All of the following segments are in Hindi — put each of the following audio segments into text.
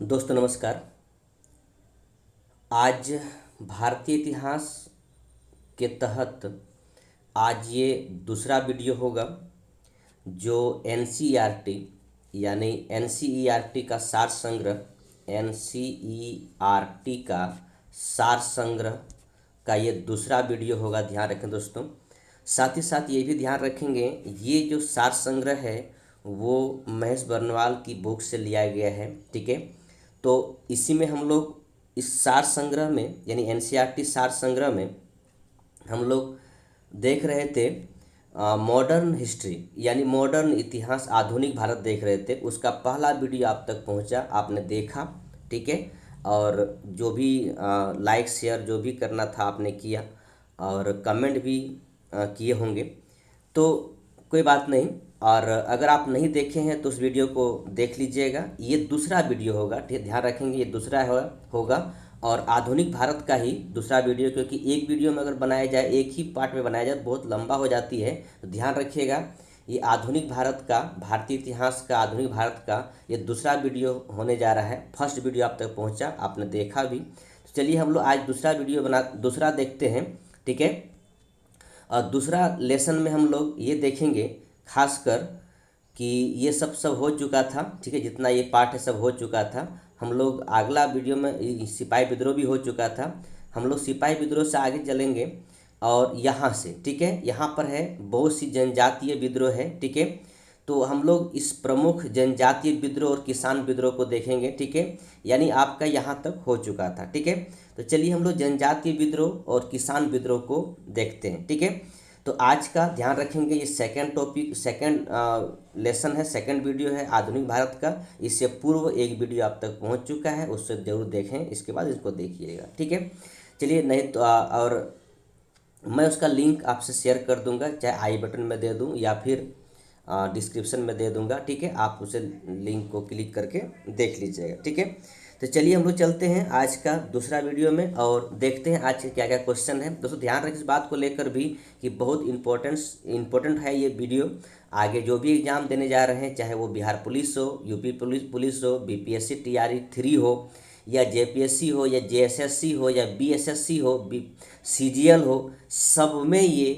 दोस्तों नमस्कार। आज भारतीय इतिहास के तहत आज ये दूसरा वीडियो होगा जो एनसीईआरटी यानी एनसीईआरटी का सार संग्रह एनसीईआरटी का सार संग्रह का ये दूसरा वीडियो होगा। ध्यान रखें दोस्तों। साथ ही साथ ये भी ध्यान रखेंगे ये जो सार संग्रह है वो महेश बर्नवाल की बुक से लिया गया है। ठीक है, तो इसी में हम लोग इस सार संग्रह में यानी एनसीईआरटी सार संग्रह में हम लोग देख रहे थे मॉडर्न हिस्ट्री यानी मॉडर्न इतिहास आधुनिक भारत देख रहे थे। उसका पहला वीडियो आप तक पहुंचा, आपने देखा। ठीक है, और जो भी लाइक शेयर जो भी करना था आपने किया और कमेंट भी किए होंगे, तो कोई बात नहीं। और अगर आप नहीं देखे हैं तो उस वीडियो को देख लीजिएगा। ये दूसरा वीडियो होगा, ठीक, ध्यान रखेंगे ये दूसरा होगा और आधुनिक भारत का ही दूसरा वीडियो, क्योंकि एक वीडियो में अगर बनाया जाए, एक ही पार्ट में बनाया जाए बहुत लंबा हो जाती है। तो ध्यान रखिएगा ये आधुनिक भारत का, भारतीय इतिहास का, आधुनिक भारत का ये दूसरा वीडियो होने जा रहा है। फर्स्ट वीडियो आप तक पहुंचा, आपने देखा भी। तो चलिए हम लोग आज दूसरा देखते हैं। ठीक है, और दूसरा लेसन में हम लोग ये देखेंगे खासकर कि ये सब हो चुका था। ठीक है, जितना ये पार्ट है सब हो चुका था। हम लोग अगला वीडियो में सिपाही विद्रोह भी हो चुका था। हम लोग सिपाही विद्रोह से आगे चलेंगे और यहाँ से, ठीक है, यहाँ पर है बहुत सी जनजातीय विद्रोह है। ठीक है, तो हम लोग इस प्रमुख जनजातीय विद्रोह और किसान विद्रोह को देखेंगे। ठीक है, यानी आपका यहाँ तक हो चुका था। ठीक है, तो चलिए हम लोग जनजातीय विद्रोह और किसान विद्रोह को देखते हैं। ठीक है, तो आज का ध्यान रखेंगे ये सेकंड लेसन है, सेकंड वीडियो है आधुनिक भारत का। इससे पूर्व एक वीडियो आप तक पहुंच चुका है, उससे जरूर देखें, इसके बाद इसको देखिएगा। ठीक है, चलिए। नहीं तो और मैं उसका लिंक आपसे शेयर कर दूंगा, चाहे आई बटन में दे दूं या फिर डिस्क्रिप्शन में दे दूंगा। ठीक है, आप उसे लिंक को क्लिक करके देख लीजिएगा। ठीक है, तो चलिए हम लोग चलते हैं आज का दूसरा वीडियो में और देखते हैं आज के क्या क्या क्वेश्चन है। दोस्तों ध्यान रखें इस बात को लेकर भी कि बहुत इम्पोर्टेंट है ये वीडियो। आगे जो भी एग्जाम देने जा रहे हैं, चाहे वो बिहार पुलिस हो, यूपी पुलिस हो, बीपीएससी टीआरई 3 हो, या जेपीएससी हो, या जेएसएससी हो, या बीएसएससी हो, सीजीएल हो, सब में ये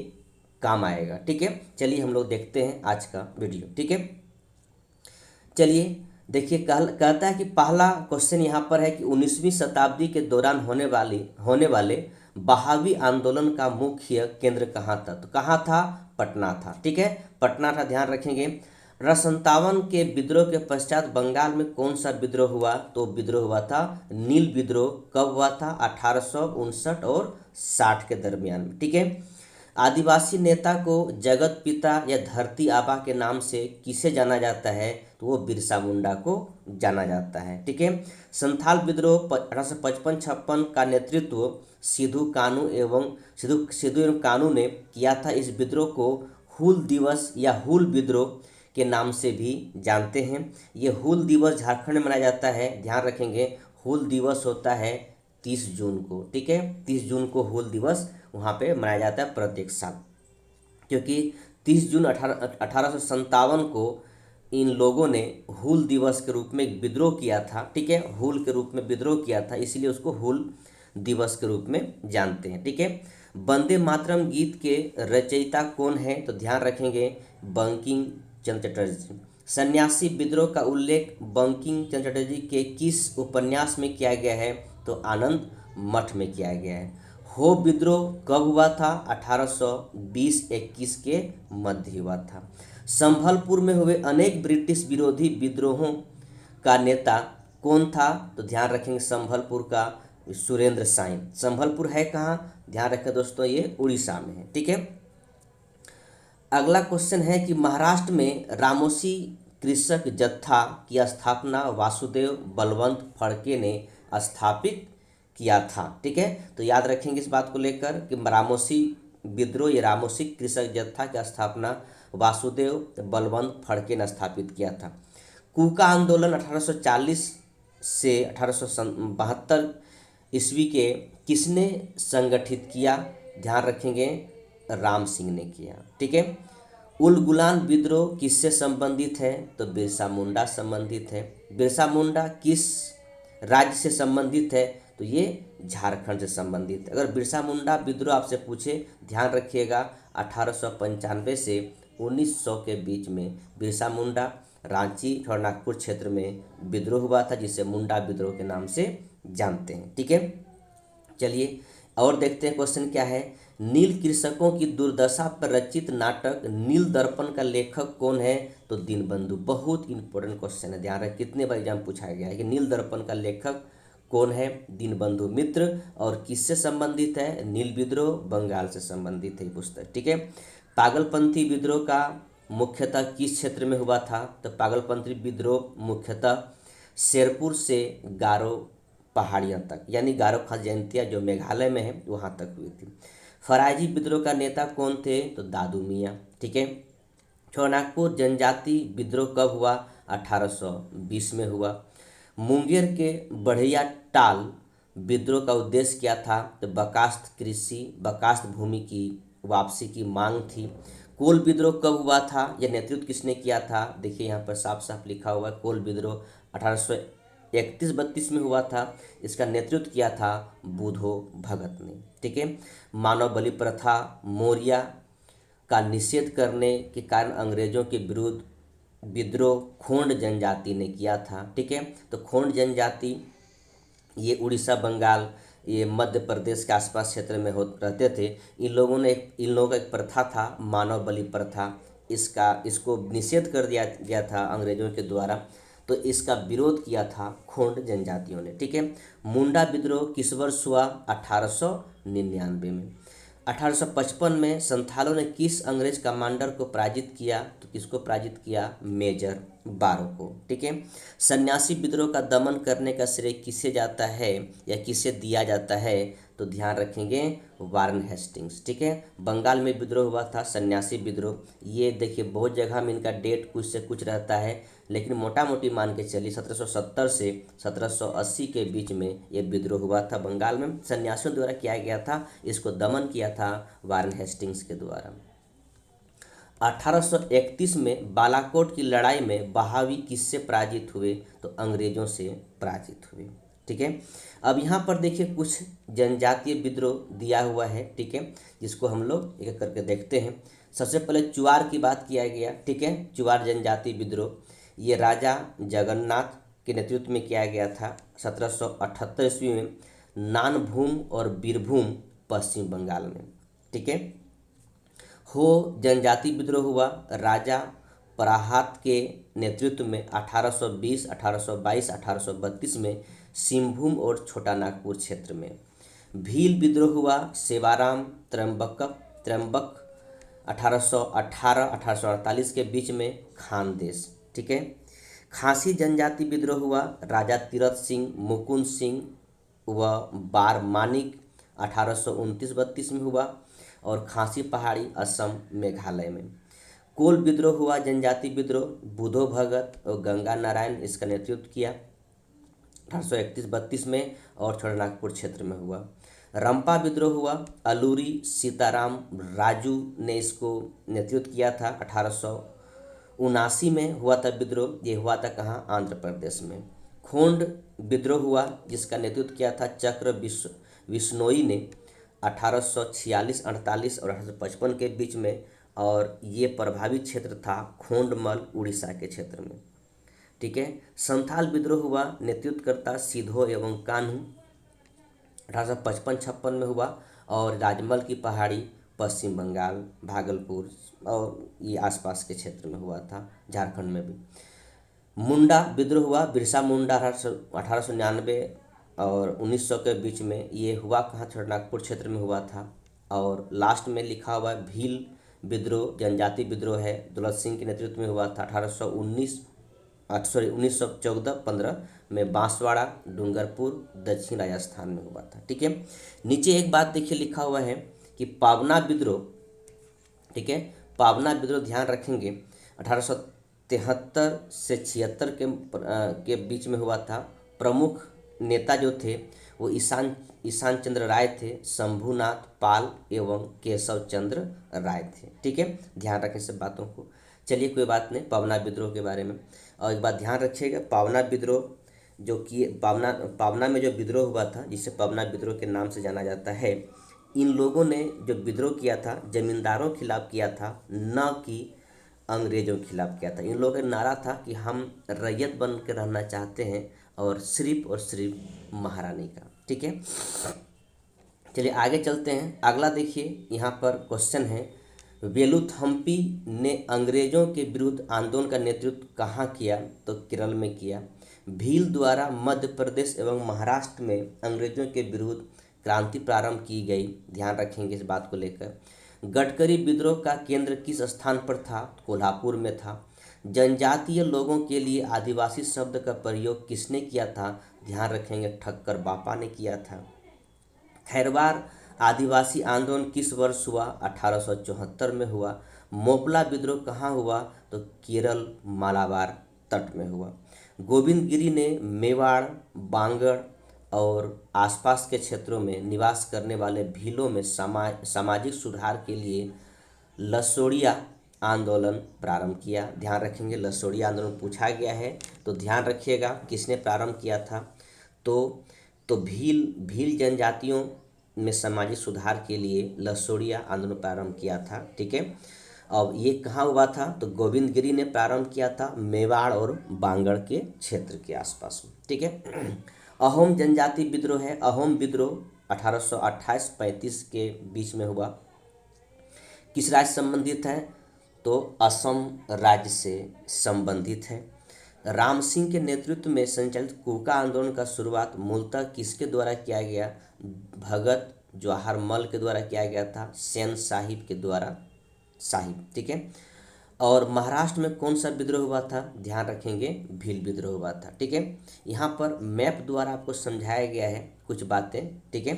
काम आएगा। ठीक है, चलिए हम लोग देखते हैं आज का वीडियो। ठीक है, चलिए देखिए। कहता है कि पहला क्वेश्चन यहाँ पर है कि 19वीं शताब्दी के दौरान होने वाले बहावी आंदोलन का मुख्य केंद्र कहाँ था? तो कहाँ था? पटना था। ठीक है, पटना था, ध्यान रखेंगे। 57 के विद्रोह के पश्चात बंगाल में कौन सा विद्रोह हुआ? तो विद्रोह हुआ था नील विद्रोह। कब हुआ था? 1859 और 60 के दरमियान में। ठीक है, आदिवासी नेता को जगत पिता या धरती आबा के नाम से किसे जाना जाता है? तो वो बिरसा मुंडा को जाना जाता है। ठीक है, संथाल विद्रोह 1855-56 का नेतृत्व सिद्धू एवं कानू ने किया था। इस विद्रोह को हूल दिवस या हूल विद्रोह के नाम से भी जानते हैं। ये हूल दिवस झारखंड में मनाया जाता है। ध्यान रखेंगे हूल दिवस होता है 30 जून को। ठीक है, 30 जून को हूल दिवस वहाँ पे मनाया जाता है प्रत्येक साल, क्योंकि 30 जून 1857 को इन लोगों ने हूल दिवस के रूप में एक विद्रोह किया था। ठीक है, हूल के रूप में विद्रोह किया था, इसीलिए उसको हूल दिवस के रूप में जानते हैं। ठीक है, वंदे मातरम गीत के रचयिता कौन है? तो ध्यान रखेंगे बंकिम चंद्र चटर्जी। सन्यासी विद्रोह का उल्लेख बंकिम चंद्र चटर्जी के किस उपन्यास में किया गया है? तो आनंद मठ में किया गया है। हो विद्रोह कब हुआ था? 1820-21 के मध्य हुआ था। संभलपुर में हुए अनेक ब्रिटिश विरोधी विद्रोहों का नेता कौन था? तो ध्यान रखेंगे संभलपुर का सुरेंद्र साइन। संभलपुर है कहाँ? ध्यान रखें दोस्तों, ये उड़ीसा में है। ठीक है, अगला क्वेश्चन है कि महाराष्ट्र में रामोसी कृषक जत्था की स्थापना वासुदेव बलवंत फड़के ने स्थापित किया था। ठीक है, तो याद रखेंगे इस बात को लेकर कि रामोसी विद्रोह या रामोसी कृषक जत्था की स्थापना वासुदेव बलवंत फड़के ने स्थापित किया था। कूका आंदोलन 1840 से 1872 ईस्वी के किसने संगठित किया? ध्यान रखेंगे राम सिंह ने किया। ठीक है, उल गुलान विद्रोह किससे संबंधित है? तो बिरसा मुंडा संबंधित है। बिरसा मुंडा किस राज्य से संबंधित है तो ये झारखंड से संबंधित है। अगर बिरसा मुंडा विद्रोह आपसे पूछे, ध्यान रखिएगा 1895 से 1900 के बीच में बिरसा मुंडा रांची और नागपुर क्षेत्र में विद्रोह हुआ था, जिसे मुंडा विद्रोह के नाम से जानते हैं। ठीक है, चलिए और देखते हैं क्वेश्चन क्या है। नील कृषकों की दुर्दशा पर रचित नाटक नील दर्पण का लेखक कौन है? तो दीनबंधु। बहुत इंपॉर्टेंट क्वेश्चन है, ध्यान रखें, कितने बार एग्जाम पूछा गया है कि नील दर्पण का लेखक कौन है? दीनबंधु मित्र। और किससे संबंधित है? नील विद्रोह बंगाल से संबंधित है पुस्तक। ठीक है, पागलपंथी विद्रोह का मुख्यतः किस क्षेत्र में हुआ था? तो पागलपंथी विद्रोह मुख्यतः शेरपुर से गारो पहाड़ियों तक, यानी गारो खास जयंतिया जो मेघालय में है वहाँ तक हुई थी। फराजी विद्रोह का नेता कौन थे? तो दादू मियाँ। ठीक है, छोटानागपुर जनजाति विद्रोह कब हुआ? 1820 में हुआ। मुंगेर के बढ़िया टाल विद्रोह का उद्देश्य क्या था? तो बकास्त भूमि की वापसी की मांग थी। कोल विद्रोह कब हुआ था? यह नेतृत्व किसने किया था? देखिए यहाँ पर साफ साफ लिखा हुआ है, कोल विद्रोह 1831-32 में हुआ था। इसका नेतृत्व किया था बुधो भगत ने। ठीक है, मानव बलि प्रथा मौर्य का निषेध करने के कारण अंग्रेजों के विरुद्ध विद्रोह खोंड जनजाति ने किया था। ठीक है, तो खोंड जनजाति ये उड़ीसा बंगाल ये मध्य प्रदेश के आसपास क्षेत्र में रहते थे। इन लोगों का एक प्रथा था मानव बलि प्रथा, इसको निषेध कर दिया गया था अंग्रेजों के द्वारा, तो इसका विरोध किया था खोंड जनजातियों ने। ठीक है, मुंडा विद्रोह किस वर्ष हुआ? 1899 में। 1855 में संथालों ने किस अंग्रेज कमांडर को पराजित किया? तो किसको पराजित किया? मेजर बारो को। ठीक है, सन्यासी विद्रोह का दमन करने का श्रेय किसे जाता है या किसे दिया जाता है? तो ध्यान रखेंगे वारन हेस्टिंग्स। ठीक है, बंगाल में विद्रोह हुआ था सन्यासी विद्रोह। ये देखिए बहुत जगह में इनका डेट कुछ से कुछ रहता है, लेकिन मोटा मोटी मान के चलिए 1770 से 1780 के बीच में ये विद्रोह हुआ था बंगाल में, सन्यासियों द्वारा किया गया था। इसको दमन किया था वारन हेस्टिंग्स के द्वारा। 1831 में बालाकोट की लड़ाई में बहावी किससे पराजित हुए? तो अंग्रेजों से पराजित हुए। ठीक है, अब यहाँ पर देखिए कुछ जनजातीय विद्रोह दिया हुआ है। ठीक है, जिसको हम लोग एक एक करके देखते हैं। सबसे पहले चुआर की बात किया गया। ठीक है, चुआर जनजाति विद्रोह ये राजा जगन्नाथ के नेतृत्व में किया गया था 1778 ईस्वी में नानभूम और बीरभूम पश्चिम बंगाल में। ठीक है, हो जनजाति विद्रोह हुआ राजा पराहात के नेतृत्व में 1820, 1822, 1832 में सिंहभूम और छोटा नागपुर क्षेत्र में। भील विद्रोह हुआ सेवाराम त्रंबक 1818, 1848 के बीच में खानदेश। ठीक है, खासी जनजाति विद्रोह हुआ राजा तीरथ सिंह, मुकुंद सिंह व बार मानिक 1829-32 में हुआ। और खासी पहाड़ी असम मेघालय में। कोल विद्रोह हुआ जनजाति विद्रोह बुधो भगत और गंगा नारायण इसका नेतृत्व किया 1831-32 में और छोटानागपुर क्षेत्र में हुआ। रंपा विद्रोह हुआ अलूरी सीताराम राजू ने इसको नेतृत्व किया था 1879 में हुआ था विद्रोह। ये हुआ था कहाँ? आंध्र प्रदेश में। खोंड विद्रोह हुआ जिसका नेतृत्व किया था चक्र विश्नोई ने 1846-48 और 1855 के बीच में, और ये प्रभावित क्षेत्र था खोंडमल उड़ीसा के क्षेत्र में। ठीक है, संथाल विद्रोह हुआ नेतृत्वकर्ता सिधो एवं कान्हू 1855-56 में हुआ। और राजमल की पहाड़ी पश्चिम बंगाल भागलपुर और ये आसपास के क्षेत्र में हुआ था, झारखंड में भी। मुंडा विद्रोह हुआ बिरसा मुंडा 1899 और 1900 के बीच में। ये हुआ कहाँ? छोटानागपुर क्षेत्र में हुआ था। और लास्ट में लिखा हुआ है भील विद्रोह जनजाति विद्रोह है, दौलत सिंह के नेतृत्व में हुआ था 1914-15 में बांसवाड़ा डूंगरपुर दक्षिण राजस्थान में हुआ था। ठीक है, नीचे एक बात देखिए लिखा हुआ है कि पावना विद्रोह। ठीक है, पावना विद्रोह ध्यान रखेंगे 1873 से 76 के बीच में हुआ था। प्रमुख नेता जो थे वो ईशान चंद्र राय थे, शंभुनाथ पाल एवं केशव चंद्र राय थे। ठीक है, ध्यान रखें सब बातों को। चलिए कोई बात नहीं, पावना विद्रोह के बारे में और एक बात ध्यान रखिएगा, पावना विद्रोह जो कि पावना में जो विद्रोह हुआ था, जिसे पवना विद्रोह के नाम से जाना जाता है, इन लोगों ने जो विद्रोह किया था जमींदारों के खिलाफ किया था, न कि अंग्रेजों के खिलाफ किया था। इन लोगों का नारा था कि हम रैयत बन के रहना चाहते हैं और सिर्फ महारानी का। ठीक है, चलिए आगे चलते हैं। अगला देखिए, यहाँ पर क्वेश्चन है, वेलुथम्पी ने अंग्रेजों के विरुद्ध आंदोलन का नेतृत्व कहाँ किया? तो केरल में किया। भील द्वारा मध्य प्रदेश एवं महाराष्ट्र में अंग्रेजों के विरुद्ध क्रांति प्रारंभ की गई, ध्यान रखेंगे इस बात को लेकर। गडकरी विद्रोह का केंद्र किस स्थान पर था? कोल्हापुर में था। जनजातीय लोगों के लिए आदिवासी शब्द का प्रयोग किसने किया था? ध्यान रखेंगे, ठक्कर बापा ने किया था। खैरवार आदिवासी आंदोलन किस वर्ष हुआ? 1874 में हुआ। मोपला विद्रोह कहाँ हुआ? तो केरल मालाबार तट में हुआ। गोविंद गिरी ने मेवाड़, बांगड़ और आसपास के क्षेत्रों में निवास करने वाले भीलों में सामाजिक सुधार के लिए लसोड़िया आंदोलन प्रारंभ किया। ध्यान रखेंगे, लसोड़िया आंदोलन पूछा गया है, तो ध्यान रखिएगा किसने प्रारंभ किया था। तो भील जनजातियों में सामाजिक सुधार के लिए लसोड़िया आंदोलन प्रारंभ किया था। ठीक है, अब ये कहाँ हुआ था? तो गोविंद गिरी ने प्रारंभ किया था मेवाड़ और बांगड़ के क्षेत्र के आसपास में। ठीक है, अहोम जनजाति विद्रोह है। अहोम विद्रोह 1828-35 के बीच में हुआ। किस राज्य से संबंधित है? तो असम राज्य से संबंधित है। राम सिंह के नेतृत्व में संचालित कूका आंदोलन का शुरुआत मूलतः किसके द्वारा किया गया? भगत जवाहरमल के द्वारा किया गया था, सेन साहिब के द्वारा साहिब। ठीक है, और महाराष्ट्र में कौन सा विद्रोह हुआ था? ध्यान रखेंगे, भील विद्रोह हुआ था। ठीक है, यहाँ पर मैप द्वारा आपको समझाया गया है कुछ बातें। ठीक है,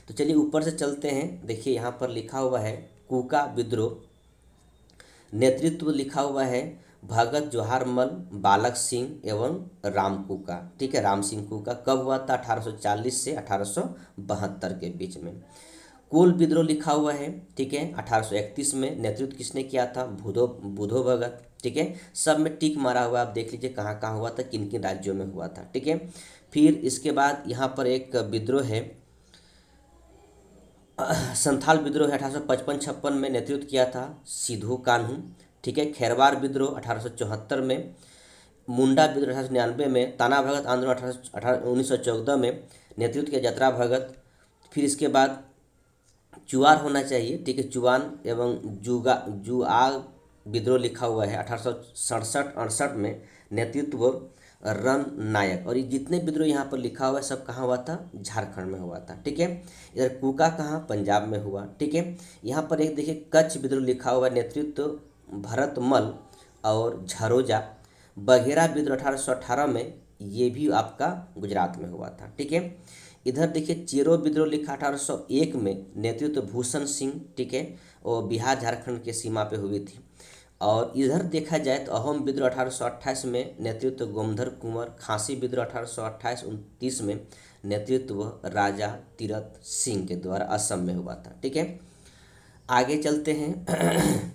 तो चलिए ऊपर से चलते हैं। देखिए यहाँ पर लिखा हुआ है कूका विद्रोह, नेतृत्व लिखा हुआ है भगत जवाहरमल, बालक सिंह एवं राम कूका। ठीक है, राम सिंह कूका। कब हुआ था? 1840 से 1872 के बीच में। कोल विद्रोह लिखा हुआ है। ठीक है, 1831 में। नेतृत्व किसने किया था? बुधो भगत। ठीक है, सब में टिक मारा हुआ, आप देख लीजिए कहाँ कहाँ हुआ था, किन किन राज्यों में हुआ था। ठीक है, फिर इसके बाद यहाँ पर एक विद्रोह है संथाल विद्रोह है, 1855-56 में नेतृत्व किया था सिद्धू कान्हू। ठीक है, खैरवार विद्रोह 1874 में। मुंडा विद्रोह 1899 में। ताना भगत आंदोलन 1914 में नेतृत्व किया जतरा भगत। फिर इसके बाद चुआर होना चाहिए। ठीक है, चुआन एवं जुआग विद्रोह लिखा हुआ है 1867-68 में, नेतृत्व रन नायक। और ये जितने विद्रोह यहाँ पर लिखा हुआ है सब कहाँ हुआ था? झारखंड में हुआ था। ठीक है, इधर कूका कहाँ? पंजाब में हुआ। ठीक है, यहाँ पर एक देखिए कच्छ विद्रोह लिखा हुआ है, नेतृत्व भरतमल और झरोजा। बघेरा विद्रोह 1818 में, ये भी आपका गुजरात में हुआ था। ठीक है, इधर देखिए चेरो विद्रोह लिखा 1801 में, नेतृत्व भूषण सिंह। ठीक है, और बिहार झारखंड के सीमा पे हुई थी। और इधर देखा जाए तो अहोम विद्रोह 1828 में, नेतृत्व गोमधर कुंवर। खांसी विद्रोह 1828-29 में, नेतृत्व राजा तीरथ सिंह के द्वारा असम में हुआ था। ठीक है, आगे चलते हैं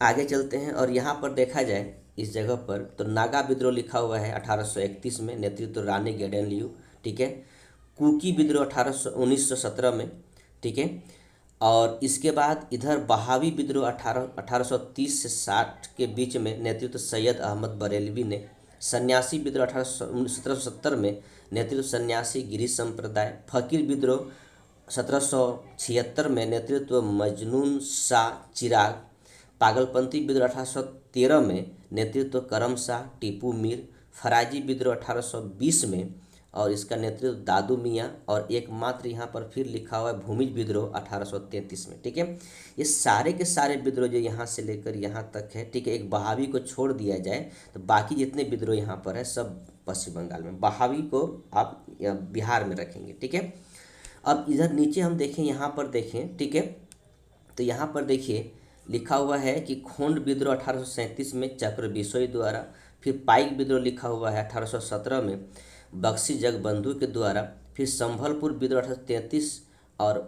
आगे चलते हैं और यहाँ पर देखा जाए इस जगह पर तो नागा विद्रोह लिखा हुआ है 1831 में, नेतृत्व रानी गेडेनलियू। ठीक है, कुकी विद्रोह 1917 में। ठीक है, और इसके बाद इधर बहावी विद्रोह 1830 से 60 के बीच में, नेतृत्व सैयद अहमद बरेलवी ने। सन्यासी विद्रोह 1770 में, नेतृत्व सन्यासी गिरी संप्रदाय। फकीर विद्रोह 1776 में, नेतृत्व मजनून शाह चिराग। पागलपंथी विद्रोह 1813 में, नेतृत्व करम शाह टीपू मीर। फराजी विद्रोह 1820 में, और इसका नेतृत्व दादू मियाँ। और एकमात्र यहाँ पर फिर लिखा हुआ है भूमिज विद्रोह 1833 में। ठीक है, ये सारे के सारे विद्रोह जो यहाँ से लेकर यहाँ तक है। ठीक है, एक बहावी को छोड़ दिया जाए तो बाकी जितने विद्रोह यहाँ पर है सब पश्चिम बंगाल में। बहावी को आप बिहार में रखेंगे। ठीक है, अब इधर नीचे हम देखें, यहाँ पर देखें। ठीक है, तो यहाँ पर देखिए लिखा हुआ है कि खोंड विद्रोह 1837 में चक्र बिसोई द्वारा। फिर पाइक विद्रोह लिखा हुआ है 1817 में, बक्सी जगबंधु के द्वारा। फिर संभलपुर विद्रोह 1833 और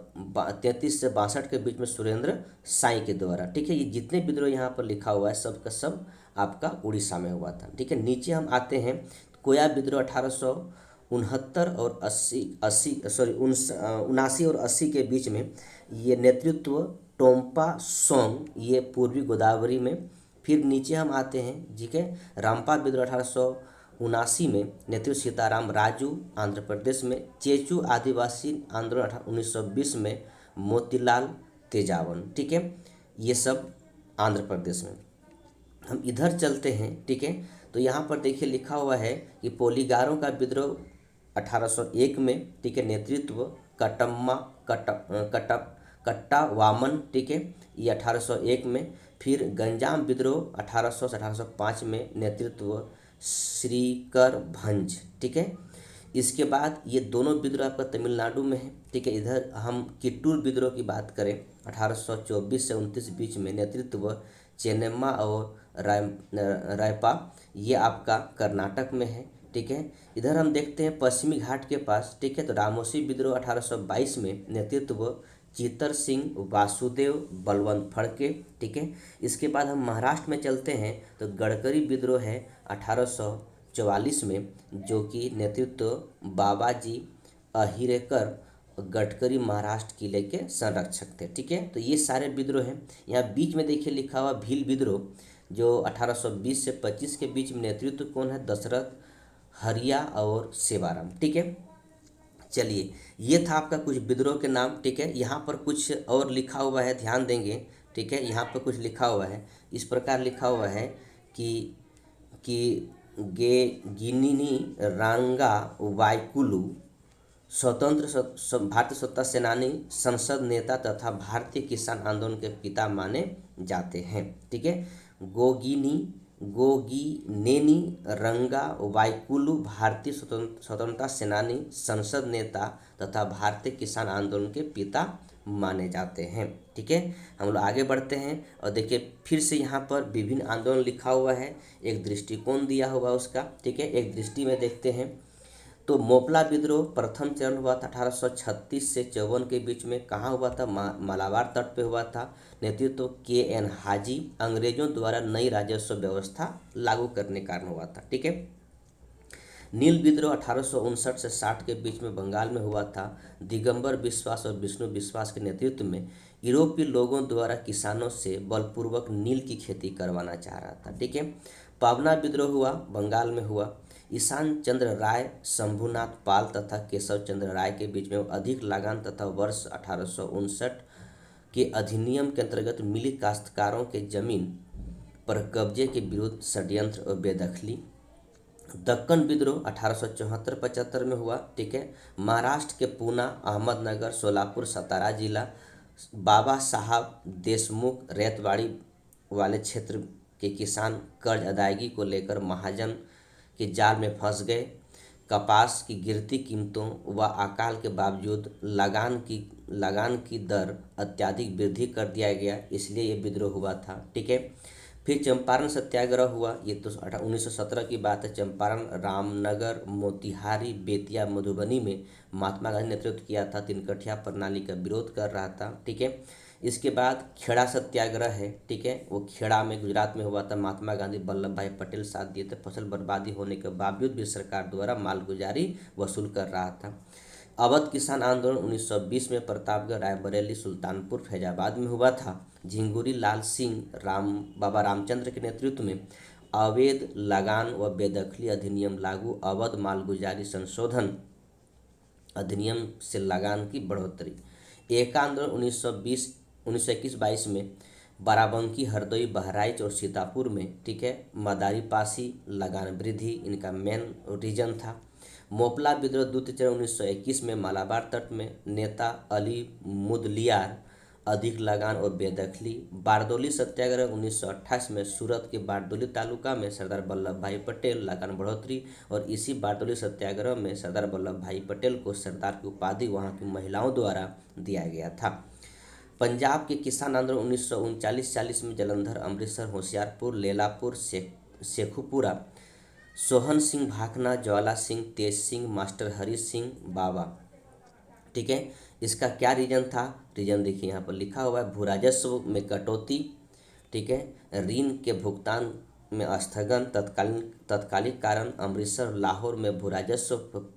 33 से 62 के बीच में सुरेंद्र साई के द्वारा। ठीक है, ये जितने विद्रोह यहाँ पर लिखा हुआ है सब का सब आपका उड़ीसा में हुआ था। ठीक है, नीचे हम आते हैं कोया विद्रोह 1869 और 79 के बीच में ये नेतृत्व टोम्पा सोंग, ये पूर्वी गोदावरी में। फिर नीचे हम आते हैं, ठीक है, रामपा विद्रोह 1879 में, नेतृत्व सीताराम राजू आंध्र प्रदेश में। चेचू आदिवासी आंदोलन 1920 में मोतीलाल तेजावन, ठीक है, ये सब आंध्र प्रदेश में। हम इधर चलते हैं, ठीक है, तो यहाँ पर देखिए लिखा हुआ है कि पोलीगारों का विद्रोह 1801 में, ठीक है, नेतृत्व कट्टा वामन, ठीक है, ये 1801 में। फिर गंजाम विद्रोह 1800 से 1805 में, नेतृत्व श्रीकर भंज, ठीक है। इसके बाद ये दोनों विद्रोह आपका तमिलनाडु में है, ठीक है। इधर हम किट्टूर विद्रोह की बात करें 1824 से 29 बीच में, नेतृत्व चेन्नम्मा और रायपा, ये आपका कर्नाटक में है, ठीक है। इधर हम देखते हैं पश्चिमी घाट के पास, ठीक है, तो रामोसी विद्रोह 1822 में, नेतृत्व चीतर सिंह वासुदेव बलवंत फड़के, ठीक है। इसके बाद हम महाराष्ट्र में चलते हैं तो गडकरी विद्रोह है 1844 में, जो कि नेतृत्व बाबाजी अहिरेकर गडकरी महाराष्ट्र किले के संरक्षक थे, ठीक है। तो ये सारे विद्रोह हैं। यहाँ बीच में देखिए लिखा हुआ भील विद्रोह, जो 1820 से 25 के बीच में, नेतृत्व कौन है, दशरथ हरिया और सेवाराम, ठीक है। चलिए, ये था आपका कुछ विद्रोह के नाम, ठीक है। यहाँ पर कुछ और लिखा हुआ है, ध्यान देंगे, ठीक है। यहाँ पर कुछ लिखा हुआ है, इस प्रकार लिखा हुआ है कि गिनिनी रांगा वाइकुलू भारतीय स्वतंत्रता सेनानी, संसद नेता तथा भारतीय किसान आंदोलन के पिता माने जाते हैं, ठीक है। गोगिनेनी रंगा वाइकुलू भारतीय स्वतंत्रता सेनानी, संसद नेता तथा भारतीय किसान आंदोलन के पिता माने जाते हैं, ठीक है। हम लोग आगे बढ़ते हैं और देखिए फिर से यहाँ पर विभिन्न आंदोलन लिखा हुआ है, एक दृष्टिकोण दिया हुआ उसका, ठीक है। एक दृष्टि में देखते हैं तो मोपला विद्रोह प्रथम चरण हुआ था 1836 से 54 के बीच में। कहाँ हुआ था, मालाबार तट पे हुआ था। नेतृत्व KN हाजी, अंग्रेजों द्वारा नई राजस्व व्यवस्था लागू करने के कारण हुआ था, ठीक है। नील विद्रोह 1859 से 60 के बीच में बंगाल में हुआ था। दिगंबर विश्वास और विष्णु विश्वास के नेतृत्व में यूरोपीय लोगों द्वारा किसानों से बलपूर्वक नील की खेती करवाना चाह रहा था, ठीक है। पावना विद्रोह हुआ, बंगाल में हुआ। ईशान चंद्र राय, शंभुनाथ पाल तथा केशव चंद्र राय के बीच में अधिक लगान तथा वर्ष 1859 के अधिनियम के अंतर्गत मिली काश्तकारों के जमीन पर कब्जे के विरुद्ध षड्यंत्र और बेदखली। दक्कन विद्रोह 1874-75 में हुआ, ठीक है। महाराष्ट्र के पूना, अहमदनगर, सोलापुर, सतारा जिला, बाबा साहब देशमुख रेतवाड़ी वाले क्षेत्र के किसान कर्ज अदायगी को लेकर महाजन के जाल में फंस गए। कपास की गिरती कीमतों व अकाल के बावजूद लगान की दर अत्यधिक वृद्धि कर दिया गया, इसलिए ये विद्रोह हुआ था, ठीक है। फिर चंपारण सत्याग्रह हुआ, ये तो 1917 की बात है। चंपारण, रामनगर, मोतिहारी, बेतिया, मधुबनी में महात्मा गांधी ने नेतृत्व किया था, तिनकठिया प्रणाली का विरोध कर रहा था, ठीक है। इसके बाद खेड़ा सत्याग्रह है, ठीक है, वो खेड़ा में गुजरात में हुआ था। महात्मा गांधी वल्लभ भाई पटेल साथ दिए थे। फसल बर्बादी होने के बावजूद भी सरकार द्वारा मालगुजारी वसूल कर रहा था। अवध किसान आंदोलन 1920 में प्रतापगढ़, रायबरेली, सुल्तानपुर, फैजाबाद में हुआ था। झिंगुरी लाल सिंह बाबा रामचंद्र के नेतृत्व में अवैध लगान व बेदखली अधिनियम लागू। अवध मालगुजारी संशोधन अधिनियम से लगान की बढ़ोतरी। एका आंदोलन 1921-22 में बाराबंकी, हरदोई, बहराइच और सीतापुर में, ठीक है। मदारी पासी, लगान वृद्धि इनका मेन रीजन था। मोपला विद्रोह द्वितीय चरण 1921 में मालाबार तट में, नेता अली मुदलियार, अधिक लगान और बेदखली। बारदोली सत्याग्रह 1928 में सूरत के बारदोली तालुका में सरदार वल्लभ भाई पटेल, लगान बढ़ोतरी। और इसी बारदोली सत्याग्रह में सरदार वल्लभ भाई पटेल को सरदार की उपाधि वहां की महिलाओं द्वारा दिया गया था। पंजाब के किसान आंदोलन 1939-40 में जलंधर, अमृतसर, होशियारपुर, लेलापुर, शेखुपुरा, सोहन सिंह भाखना, ज्वाला सिंह, तेज सिंह, मास्टर हरी सिंह बाबा, ठीक है। इसका क्या रीजन था, रीजन देखिए यहाँ पर लिखा हुआ है। भू राजस्व में कटौती, ठीक है। ऋण के भुगतान में स्थगन, तत्कालिक कारण अमृतसर लाहौर में भू राजस्व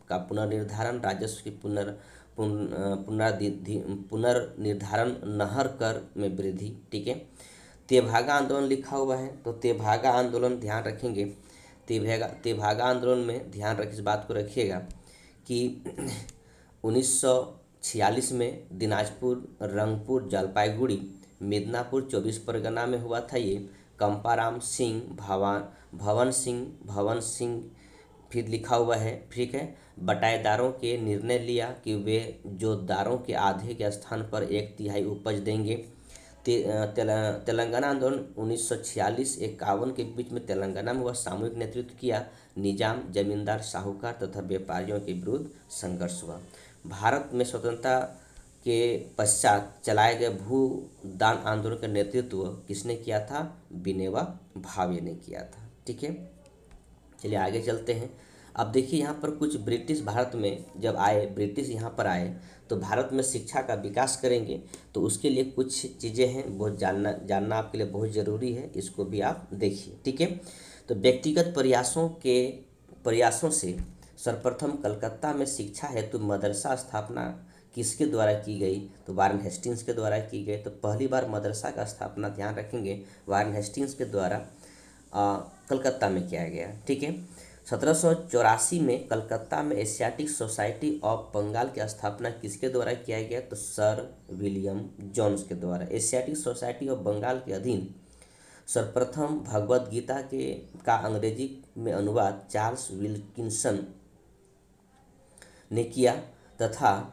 का पुनर्निर्धारण, राजस्व की पुनर्निर्धारण, नहर कर में वृद्धि। ठीक है, तेभागा आंदोलन लिखा हुआ है, तो तेभागा आंदोलन ध्यान रखेंगे। तेभागा आंदोलन में ध्यान रख इस बात को रखिएगा कि 1946 में दिनाजपुर, रंगपुर, जलपाईगुड़ी, मिदनापुर 24 परगना में हुआ था ये। कंपाराम सिंह, भवन सिंह फिर लिखा हुआ है। ठीक है, बटाईदारों के निर्णय लिया कि वे जोतदारों के आधे के स्थान पर 1/3 उपज देंगे। तेलंगाना आंदोलन 1946-51 के बीच में तेलंगाना में वह सामूहिक नेतृत्व किया। निजाम, जमींदार, साहूकार तथा व्यापारियों के विरुद्ध संघर्ष हुआ। भारत में स्वतंत्रता के पश्चात चलाए गए भूदान आंदोलन का नेतृत्व किसने किया था? विनोबा भावे ने किया था। ठीक है, चलिए आगे चलते हैं। अब देखिए यहाँ पर कुछ ब्रिटिश भारत में जब आए, ब्रिटिश यहाँ पर आए तो भारत में शिक्षा का विकास करेंगे, तो उसके लिए कुछ चीज़ें हैं बहुत जानना आपके लिए बहुत ज़रूरी है, इसको भी आप देखिए। ठीक है, तो व्यक्तिगत प्रयासों से सर्वप्रथम कलकत्ता में शिक्षा हेतु मदरसा स्थापना किसके द्वारा की गई? तो वारेन हेस्टिंग्स के द्वारा की गई। तो पहली बार मदरसा का स्थापना, ध्यान रखेंगे, वारेन हेस्टिंग्स के द्वारा कलकत्ता में किया गया। ठीक है, 1784 में कलकत्ता में एशियाटिक सोसाइटी ऑफ बंगाल की स्थापना किसके द्वारा किया गया? तो सर विलियम जोन्स के द्वारा। एशियाटिक सोसाइटी ऑफ बंगाल के अधीन सर्वप्रथम भगवद गीता का अंग्रेजी में अनुवाद चार्ल्स विल्किंसन ने किया तथा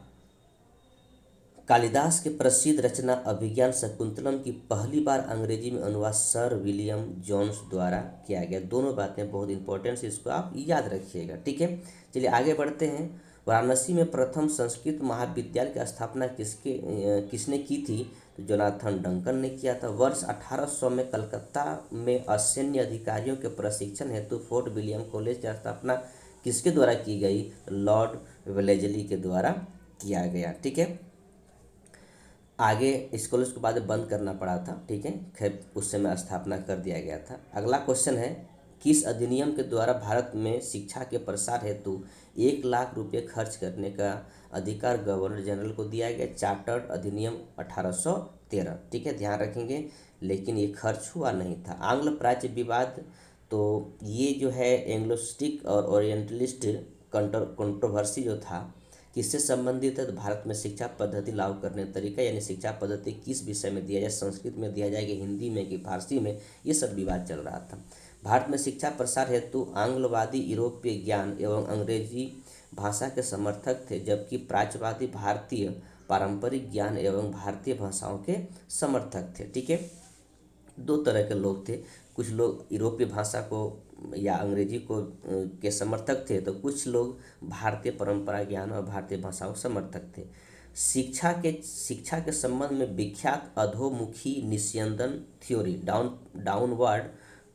कालिदास के प्रसिद्ध रचना अभिज्ञान शकुंतलम की पहली बार अंग्रेजी में अनुवाद सर विलियम जोन्स द्वारा किया गया। दोनों बातें बहुत इंपॉर्टेंट है, इसको आप याद रखिएगा। ठीक है, चलिए आगे बढ़ते हैं। वाराणसी में प्रथम संस्कृत महाविद्यालय की स्थापना किसने की थी? तो जोनाथन डंकन ने किया था। वर्ष 1800 में कलकत्ता में असैन्य अधिकारियों के प्रशिक्षण हेतु फोर्ट विलियम कॉलेज की स्थापना किसके द्वारा की गई? लॉर्ड वेलेस्ली के द्वारा किया गया। ठीक है, आगे इस कॉलेज को बाद में बंद करना पड़ा था। ठीक है, खैर उस समय स्थापना कर दिया गया था। अगला क्वेश्चन है, किस अधिनियम के द्वारा भारत में शिक्षा के प्रसार हेतु 1 लाख रुपये खर्च करने का अधिकार गवर्नर जनरल को दिया गया? चार्टर्ड अधिनियम 1813। ठीक है, ध्यान रखेंगे, लेकिन ये खर्च हुआ नहीं था। आंग्ल प्राच्य विवाद, तो ये जो है एंग्लोस्टिक और ओरिएंटलिस्ट कंट्रोवर्सी जो था किससे संबंधित है? तो भारत में शिक्षा पद्धति लागू करने का तरीका, यानी शिक्षा पद्धति किस विषय में दिया जाए, संस्कृत में दिया जाए कि हिंदी में कि फारसी में, ये सब विवाद चल रहा था। भारत में शिक्षा प्रसार हेतु आंग्लवादी यूरोपीय ज्ञान एवं अंग्रेजी भाषा के समर्थक थे, जबकि प्राच्यवादी भारतीय पारंपरिक ज्ञान एवं भारतीय भाषाओं के समर्थक थे। ठीक है, दो तरह के लोग थे, कुछ लोग यूरोपीय भाषा को या अंग्रेजी को के समर्थक थे, तो कुछ लोग भारतीय परंपरा ज्ञान और भारतीय भाषाओं के समर्थक थे। शिक्षा के संबंध में विख्यात अधोमुखी निस्यंदन थ्योरी, डाउनवर्ड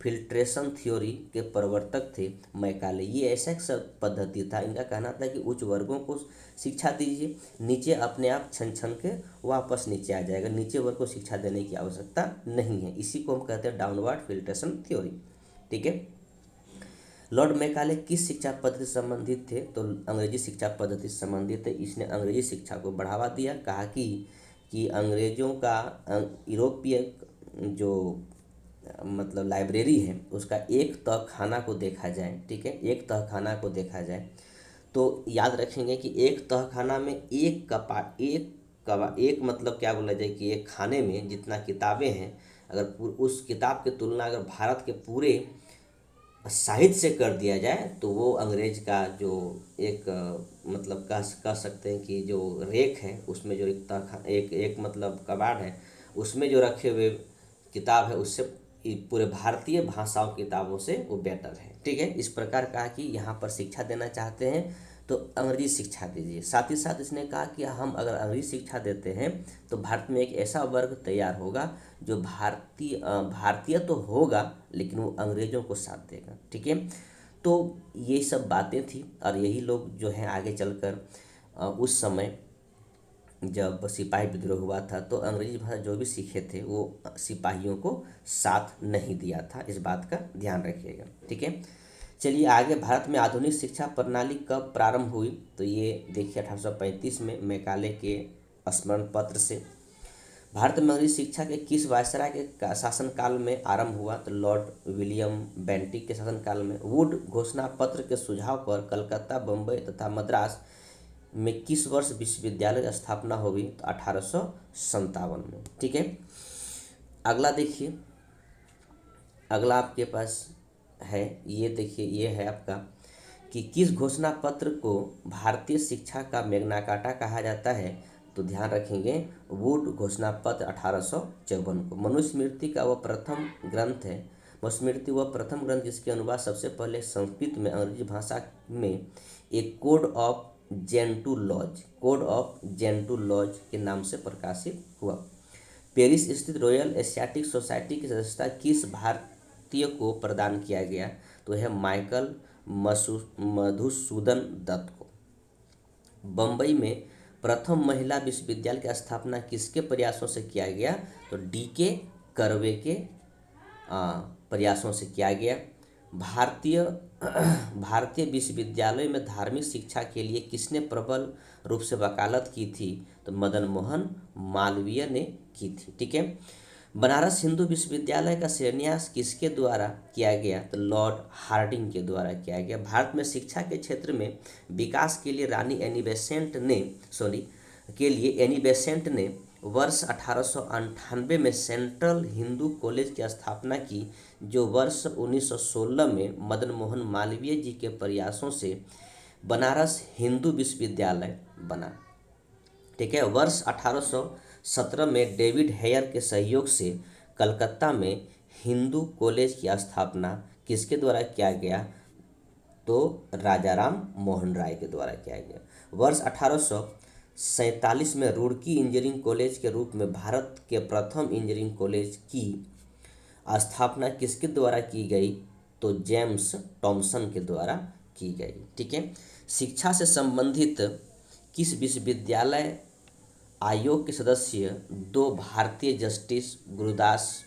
फिल्ट्रेशन थ्योरी के प्रवर्तक थे मैकाले। ये ऐसा एक पद्धति था, इनका कहना था कि उच्च वर्गों को शिक्षा दीजिए, नीचे अपने आप छन के वापस नीचे आ जाएगा, नीचे वर्ग को शिक्षा देने की आवश्यकता नहीं है। इसी को हम कहते हैं डाउनवर्ड फिल्ट्रेशन थ्योरी। ठीक है, लॉर्ड मैकाले किस शिक्षा पद्धति से संबंधित थे? तो अंग्रेजी शिक्षा पद्धति से संबंधित है। इसने अंग्रेजी शिक्षा को बढ़ावा दिया, कहा कि अंग्रेजों का यूरोपीय जो मतलब लाइब्रेरी है उसका एक तहखाना को देखा जाए। ठीक है, एक तहखाना को देखा जाए तो याद रखेंगे कि एक तहखाना में एक मतलब क्या बोला जाए कि एक खाने में जितना किताबें हैं, अगर उस किताब की तुलना अगर भारत के पूरे साहित्य से कर दिया जाए तो वो अंग्रेज का जो एक मतलब कह सकते हैं कि जो रेक है उसमें जो एक मतलब कबाड़ है उसमें जो रखे हुए किताब है उससे पूरे भारतीय भाषाओं किताबों से वो बेटर है। ठीक है, इस प्रकार कहा कि यहाँ पर शिक्षा देना चाहते हैं तो अंग्रेजी शिक्षा दीजिए। साथ ही साथ इसने कहा कि हम अगर अंग्रेजी शिक्षा देते हैं तो भारत में एक ऐसा वर्ग तैयार होगा जो भारतीय तो होगा लेकिन वो अंग्रेजों को साथ देगा। ठीक है, तो ये सब बातें थी और यही लोग जो हैं आगे चलकर उस समय जब सिपाही विद्रोह हुआ था तो अंग्रेजी भाषा जो भी सीखे थे वो सिपाहियों को साथ नहीं दिया था, इस बात का ध्यान रखिएगा। ठीक है, चलिए आगे। भारत में आधुनिक शिक्षा प्रणाली कब प्रारंभ हुई, तो ये देखिए 1835 में मैकाले के स्मरण पत्र से। भारत में अंग्रेजी शिक्षा के किस वायसराय के शासनकाल में आरंभ हुआ, तो लॉर्ड विलियम बेंटिक के शासनकाल में। वुड घोषणा पत्र के सुझाव पर कलकत्ता, बम्बई तथा मद्रास में किस वर्ष विश्वविद्यालय की स्थापना हुई, तो 1857 में। ठीक है, अगला देखिए, अगला आपके पास है, ये देखिए, ये है आपका कि किस घोषणा पत्र को भारतीय शिक्षा का मैग्ना कार्टा कहा जाता है, तो ध्यान रखेंगे वुड घोषणा पत्र 1854 को। मनुस्मृति का वह प्रथम ग्रंथ है, मनुस्मृति वह प्रथम ग्रंथ जिसके अनुवाद सबसे पहले संस्कृत में अंग्रेजी भाषा में एक कोड ऑफ जेंटू लॉज के नाम से प्रकाशित हुआ। पेरिस स्थित रॉयल एशियाटिक सोसाइटी की सदस्यता किस भारतीय को प्रदान किया गया, तो है माइकल मधुसूदन दत्त को। बम्बई में प्रथम महिला विश्वविद्यालय की स्थापना किसके प्रयासों से किया गया, तो डी.के. कर्वे के प्रयासों से किया गया। भारतीय विश्वविद्यालय में धार्मिक शिक्षा के लिए किसने प्रबल रूप से वकालत की थी, तो मदन मोहन मालवीय ने की थी। ठीक है, बनारस हिंदू विश्वविद्यालय का शिलान्यास किसके द्वारा किया गया, तो लॉर्ड हार्डिंग के द्वारा किया गया। भारत में शिक्षा के क्षेत्र में विकास के लिए एनी बेसेंट ने वर्ष 1898 में सेंट्रल हिंदू कॉलेज की स्थापना की, जो वर्ष 1916 में मदन मोहन मालवीय जी के प्रयासों से बनारस हिंदू विश्वविद्यालय बना। ठीक है, वर्ष 1817 में डेविड हेयर के सहयोग से कलकत्ता में हिंदू कॉलेज की स्थापना किसके द्वारा किया गया, तो राजाराम मोहन राय के द्वारा किया गया। वर्ष 1847 में रुड़की इंजीनियरिंग कॉलेज के रूप में भारत के प्रथम इंजीनियरिंग कॉलेज की स्थापना किसके द्वारा की गई, तो जेम्स टॉमसन के द्वारा की गई। ठीक है, शिक्षा से संबंधित किस विश्वविद्यालय आयोग के सदस्य दो भारतीय जस्टिस गुरुदास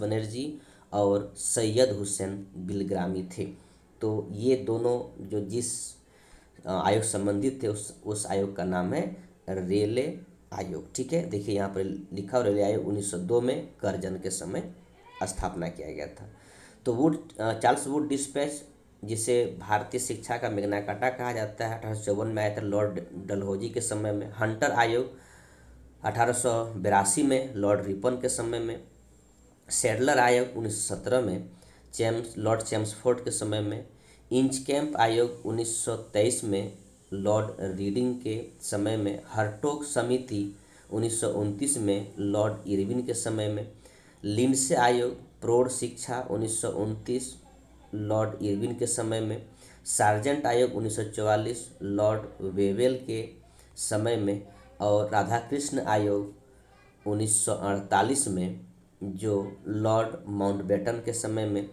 बनर्जी और सैयद हुसैन बिलग्रामी थे। तो ये दोनों जो जिस आयोग संबंधित थे उस आयोग का नाम है रेले आयोग। ठीक है, देखिए यहाँ पर लिखा, रेले आयोग 1902 में करजन के समय स्थापना किया गया था। तो चार्ल्स वुड डिस्पैच, जिसे भारतीय शिक्षा का मैग्ना कार्टा कहा जाता है, 1854 में आया था लॉर्ड डलहौजी के समय में। हंटर आयोग 1882 में लॉर्ड रिपन के समय में। सैडलर आयोग 1917 में लॉर्ड चेम्सफोर्ड के समय में। इंचकैम्प आयोग 1923 में लॉर्ड रीडिंग के समय में। हर्टोग समिति 1929 में लॉर्ड इरविन के समय में। लिंडसे आयोग प्रौढ़ शिक्षा 1929 लॉर्ड इरविन के समय में। सार्जेंट आयोग 1944 लॉर्ड वेवेल के समय में। और राधाकृष्ण आयोग 1948 में जो लॉर्ड माउंटबेटन के समय में।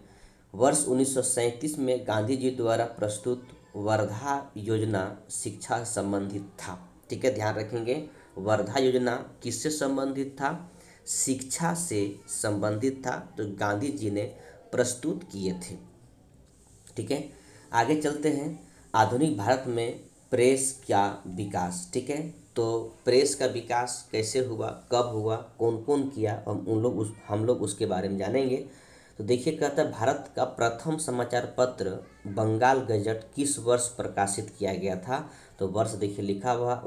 वर्ष 1937 में गांधी जी द्वारा प्रस्तुत वर्धा योजना शिक्षा संबंधित था। ठीक है, ध्यान रखेंगे, वर्धा योजना किससे संबंधित था, शिक्षा से संबंधित था, तो गांधी जी ने प्रस्तुत किए थे। ठीक है, आगे चलते हैं। आधुनिक भारत में प्रेस का विकास। ठीक है, तो प्रेस का विकास कैसे हुआ, कब हुआ, कौन कौन किया, हम लोग उसके बारे में जानेंगे। तो देखिए, कहता है भारत का प्रथम समाचार पत्र बंगाल गजट किस वर्ष प्रकाशित किया गया था, तो वर्ष देखिए लिखा हुआ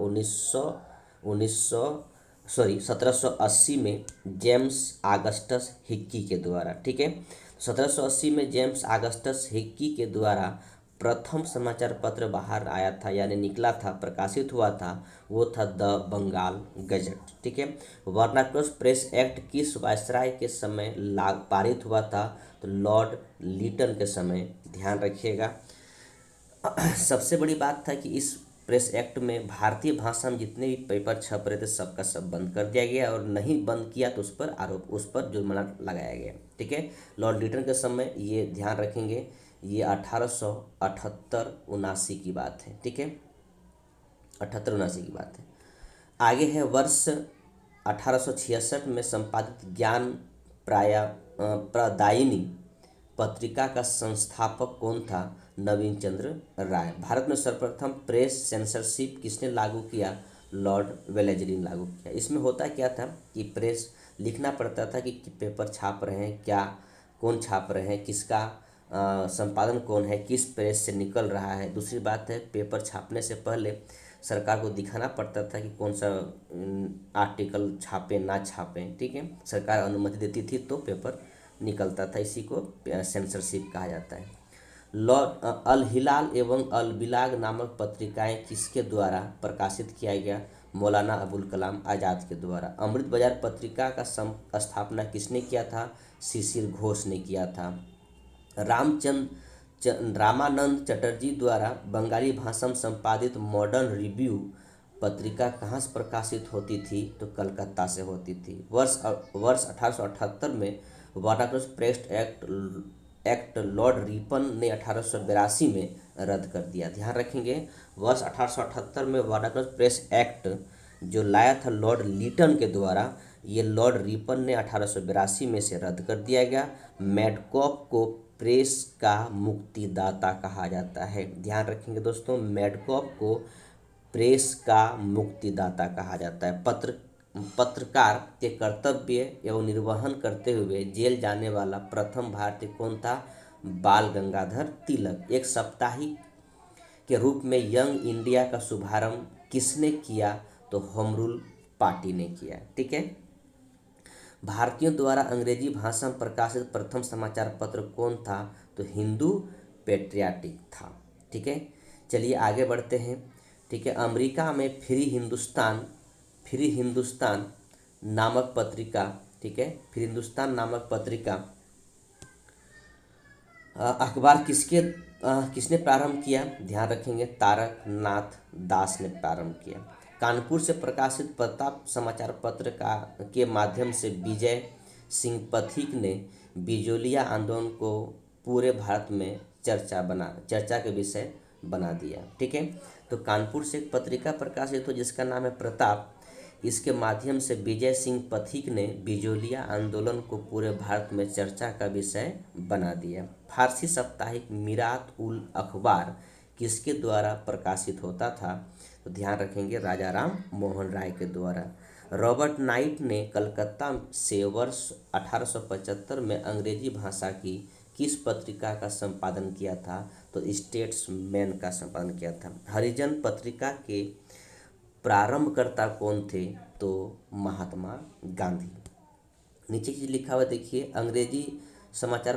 1780 में जेम्स आगस्टस हिक्की के द्वारा। ठीक है, 1780 में जेम्स आगस्टस हिक्की के द्वारा प्रथम समाचार पत्र बाहर आया था, यानी निकला था, प्रकाशित हुआ था, वो था द बंगाल गजट। ठीक है, वर्नाक्युलर प्रेस एक्ट किस वायसराय के समय पारित हुआ था, तो लॉर्ड लीटन के समय। ध्यान रखिएगा, सबसे बड़ी बात था कि इस प्रेस एक्ट में भारतीय भाषा में जितने भी पेपर छप रहे थे सबका सब बंद कर दिया गया, और नहीं बंद किया तो उस पर जुर्माना लगाया गया। ठीक है, लॉर्ड लीटन के समय, ये ध्यान रखेंगे, ये 1878-79 की बात है। ठीक है, 78 79 की बात है। आगे है वर्ष 1866 में संपादित ज्ञान प्रदायिनी पत्रिका का संस्थापक कौन था? नवीन चंद्र राय। भारत में सर्वप्रथम प्रेस सेंसरशिप किसने लागू किया? लॉर्ड वेलेजली ने लागू किया। इसमें होता क्या था कि प्रेस लिखना पड़ता था कि पेपर छाप रहे हैं क्या, कौन छाप रहे हैं, किसका संपादन कौन है, किस प्रेस से निकल रहा है। दूसरी बात है, पेपर छापने से पहले सरकार को दिखाना पड़ता था कि कौन सा आर्टिकल छापें ना छापें। ठीक है, सरकार अनुमति देती थी तो पेपर निकलता था, इसी को सेंसरशिप कहा जाता है। लॉर्ड अल हिलाल एवं अल बिलाग नामक पत्रिकाएं किसके द्वारा प्रकाशित किया गया? मौलाना अबुल कलाम आज़ाद के द्वारा। अमृत बाजार पत्रिका का स्थापना किसने किया था? शिशिर घोष ने किया था। रामानंद चटर्जी द्वारा बंगाली भाषा में संपादित मॉडर्न रिव्यू पत्रिका कहाँ से प्रकाशित होती थी? तो कलकत्ता से होती थी। वर्ष 1878 में water press act Lord Ripon ने 1882 में रद्द कर दिया। ध्यान रखेंगे, वर्ष 1878 में वाटर प्रेस एक्ट जो लाया था लॉर्ड लीटन के द्वारा, ये लॉर्ड रिपन ने 1882 में से रद्द कर दिया गया। मेडकॉप को प्रेस का मुक्तिदाता कहा जाता है। ध्यान रखेंगे दोस्तों, मेडकॉप को प्रेस का मुक्तिदाता कहा जाता है। पत्रकार के कर्तव्य एवं निर्वहन करते हुए जेल जाने वाला प्रथम भारतीय कौन था? बाल गंगाधर तिलक। एक साप्ताहिक के रूप में यंग इंडिया का शुभारंभ किसने किया? तो होम रूल पार्टी ने किया। ठीक है, भारतीयों द्वारा अंग्रेजी भाषा में प्रकाशित प्रथम समाचार पत्र कौन था? तो हिंदू पेट्रियाटिक था। ठीक है, चलिए आगे बढ़ते हैं। ठीक है, अमेरिका में फ्री हिंदुस्तान नामक पत्रिका, ठीक है, फ्री हिंदुस्तान नामक पत्रिका अखबार किसने प्रारंभ किया? ध्यान रखेंगे, तारक नाथ दास ने प्रारंभ किया। कानपुर से प्रकाशित प्रताप समाचार पत्र के माध्यम से विजय सिंह पथिक ने बिजोलिया आंदोलन को पूरे भारत में चर्चा के विषय बना दिया। ठीक है, तो कानपुर से एक पत्रिका प्रकाशित हो जिसका नाम है प्रताप, इसके माध्यम से विजय सिंह पथिक ने बिजोलिया आंदोलन को पूरे भारत में चर्चा का विषय बना दिया। फारसी साप्ताहिक मिरात उल अखबार किसके द्वारा प्रकाशित होता था? तो ध्यान रखेंगे, राजा राम मोहन राय के द्वारा। रॉबर्ट नाइट ने कलकत्ता से वर्ष 1875 में अंग्रेजी भाषा की किस पत्रिका का संपादन किया था? तो स्टेट्समैन का संपादन किया था। हरिजन पत्रिका के प्रारंभकर्ता कौन थे? तो महात्मा गांधी। नीचे की लिखा हुआ देखिए, अंग्रेजी समाचार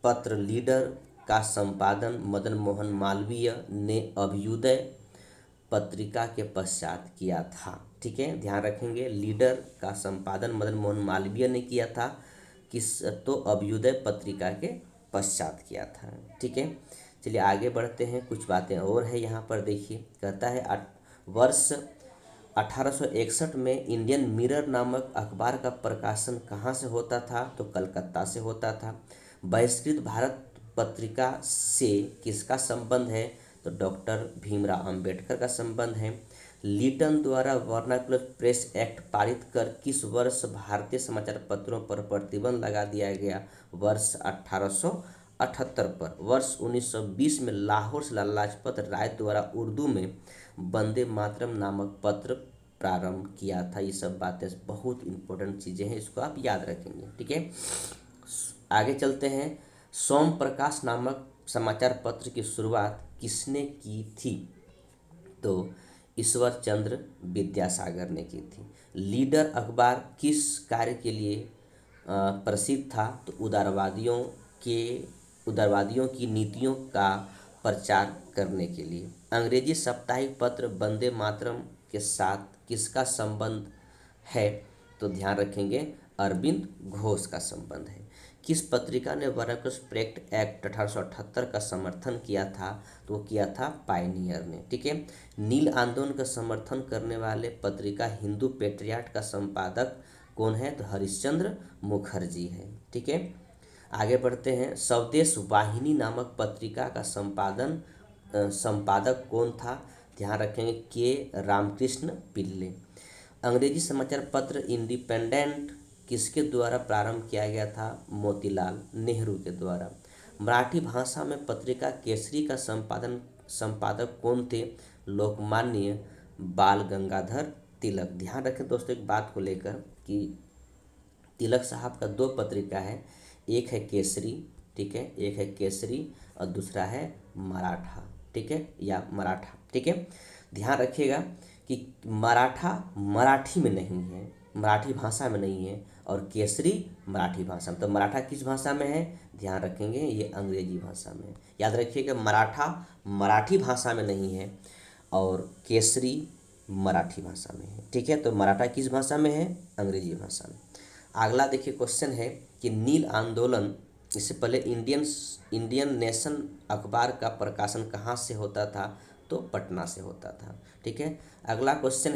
पत्र लीडर का संपादन मदन मोहन मालवीय ने अभ्युदय पत्रिका के पश्चात किया था। ठीक है, ध्यान रखेंगे, लीडर का संपादन मदन मोहन मालवीय ने किया था, तो अभ्युदय पत्रिका के पश्चात किया था। ठीक है, चलिए आगे बढ़ते हैं, कुछ बातें और है यहाँ पर देखिए। कहता है वर्ष 1861 में इंडियन मिरर नामक अखबार का प्रकाशन कहाँ से होता था? तो कलकत्ता से होता था। बहिष्कृत भारत पत्रिका से किसका संबंध है? तो डॉक्टर भीमराव अंबेडकर का संबंध है। लीटन द्वारा वर्नाकुलर प्रेस एक्ट पारित कर किस वर्ष भारतीय समाचार पत्रों पर प्रतिबंध लगा दिया गया? वर्ष 1878 पर। वर्ष 1920 में लाहौर से लाला लाजपत राय द्वारा उर्दू में वंदे मातरम नामक पत्र प्रारंभ किया था। ये सब बातें बहुत इंपॉर्टेंट चीज़ें हैं, इसको आप याद रखेंगे। ठीक है, आगे चलते हैं। सोम प्रकाश नामक समाचार पत्र की शुरुआत किसने की थी? तो ईश्वर चंद्र विद्यासागर ने की थी। लीडर अखबार किस कार्य के लिए प्रसिद्ध था? तो उदारवादियों की नीतियों का प्रचार करने के लिए। अंग्रेजी साप्ताहिक पत्र वंदे मातरम के साथ किसका संबंध है? तो ध्यान रखेंगे, अरविंद घोष का संबंध है। किस पत्रिका ने वर्नाकुलर प्रेस एक्ट 1878 का समर्थन किया था? तो वो किया था पायनियर ने। ठीक है, नील आंदोलन का समर्थन करने वाले पत्रिका हिंदू पेट्रियाट का संपादक कौन है? तो हरिश्चंद्र मुखर्जी है। ठीक है, आगे बढ़ते हैं। स्वदेश वाहिनी नामक पत्रिका का संपादक कौन था? ध्यान रखेंगे के रामकृष्ण पिल्ले। अंग्रेजी समाचार पत्र इंडिपेंडेंट किसके द्वारा प्रारंभ किया गया था? मोतीलाल नेहरू के द्वारा। मराठी भाषा में पत्रिका केसरी का संपादक कौन थे? लोकमान्य बाल गंगाधर तिलक। ध्यान रखें दोस्तों एक बात को लेकर कि तिलक साहब का दो पत्रिका है, एक है केसरी, ठीक है, एक है केसरी और दूसरा है मराठा, ठीक है, या मराठा, ठीक है। ध्यान रखिएगा कि मराठा मराठी में नहीं है, मराठी भाषा में नहीं है, और केसरी मराठी भाषा में। तो मराठा किस भाषा में है? ध्यान रखेंगे ये अंग्रेजी भाषा में। याद रखिएगा मराठा मराठी भाषा में नहीं है और केसरी मराठी भाषा में है, ठीक है। तो मराठा किस भाषा में है? अंग्रेजी भाषा में। अगला देखिए क्वेश्चन है कि नील आंदोलन, इससे पहले इंडियन नेशन अखबार का प्रकाशन कहाँ से होता था? तो पटना से होता था, ठीक है। अगला क्वेश्चन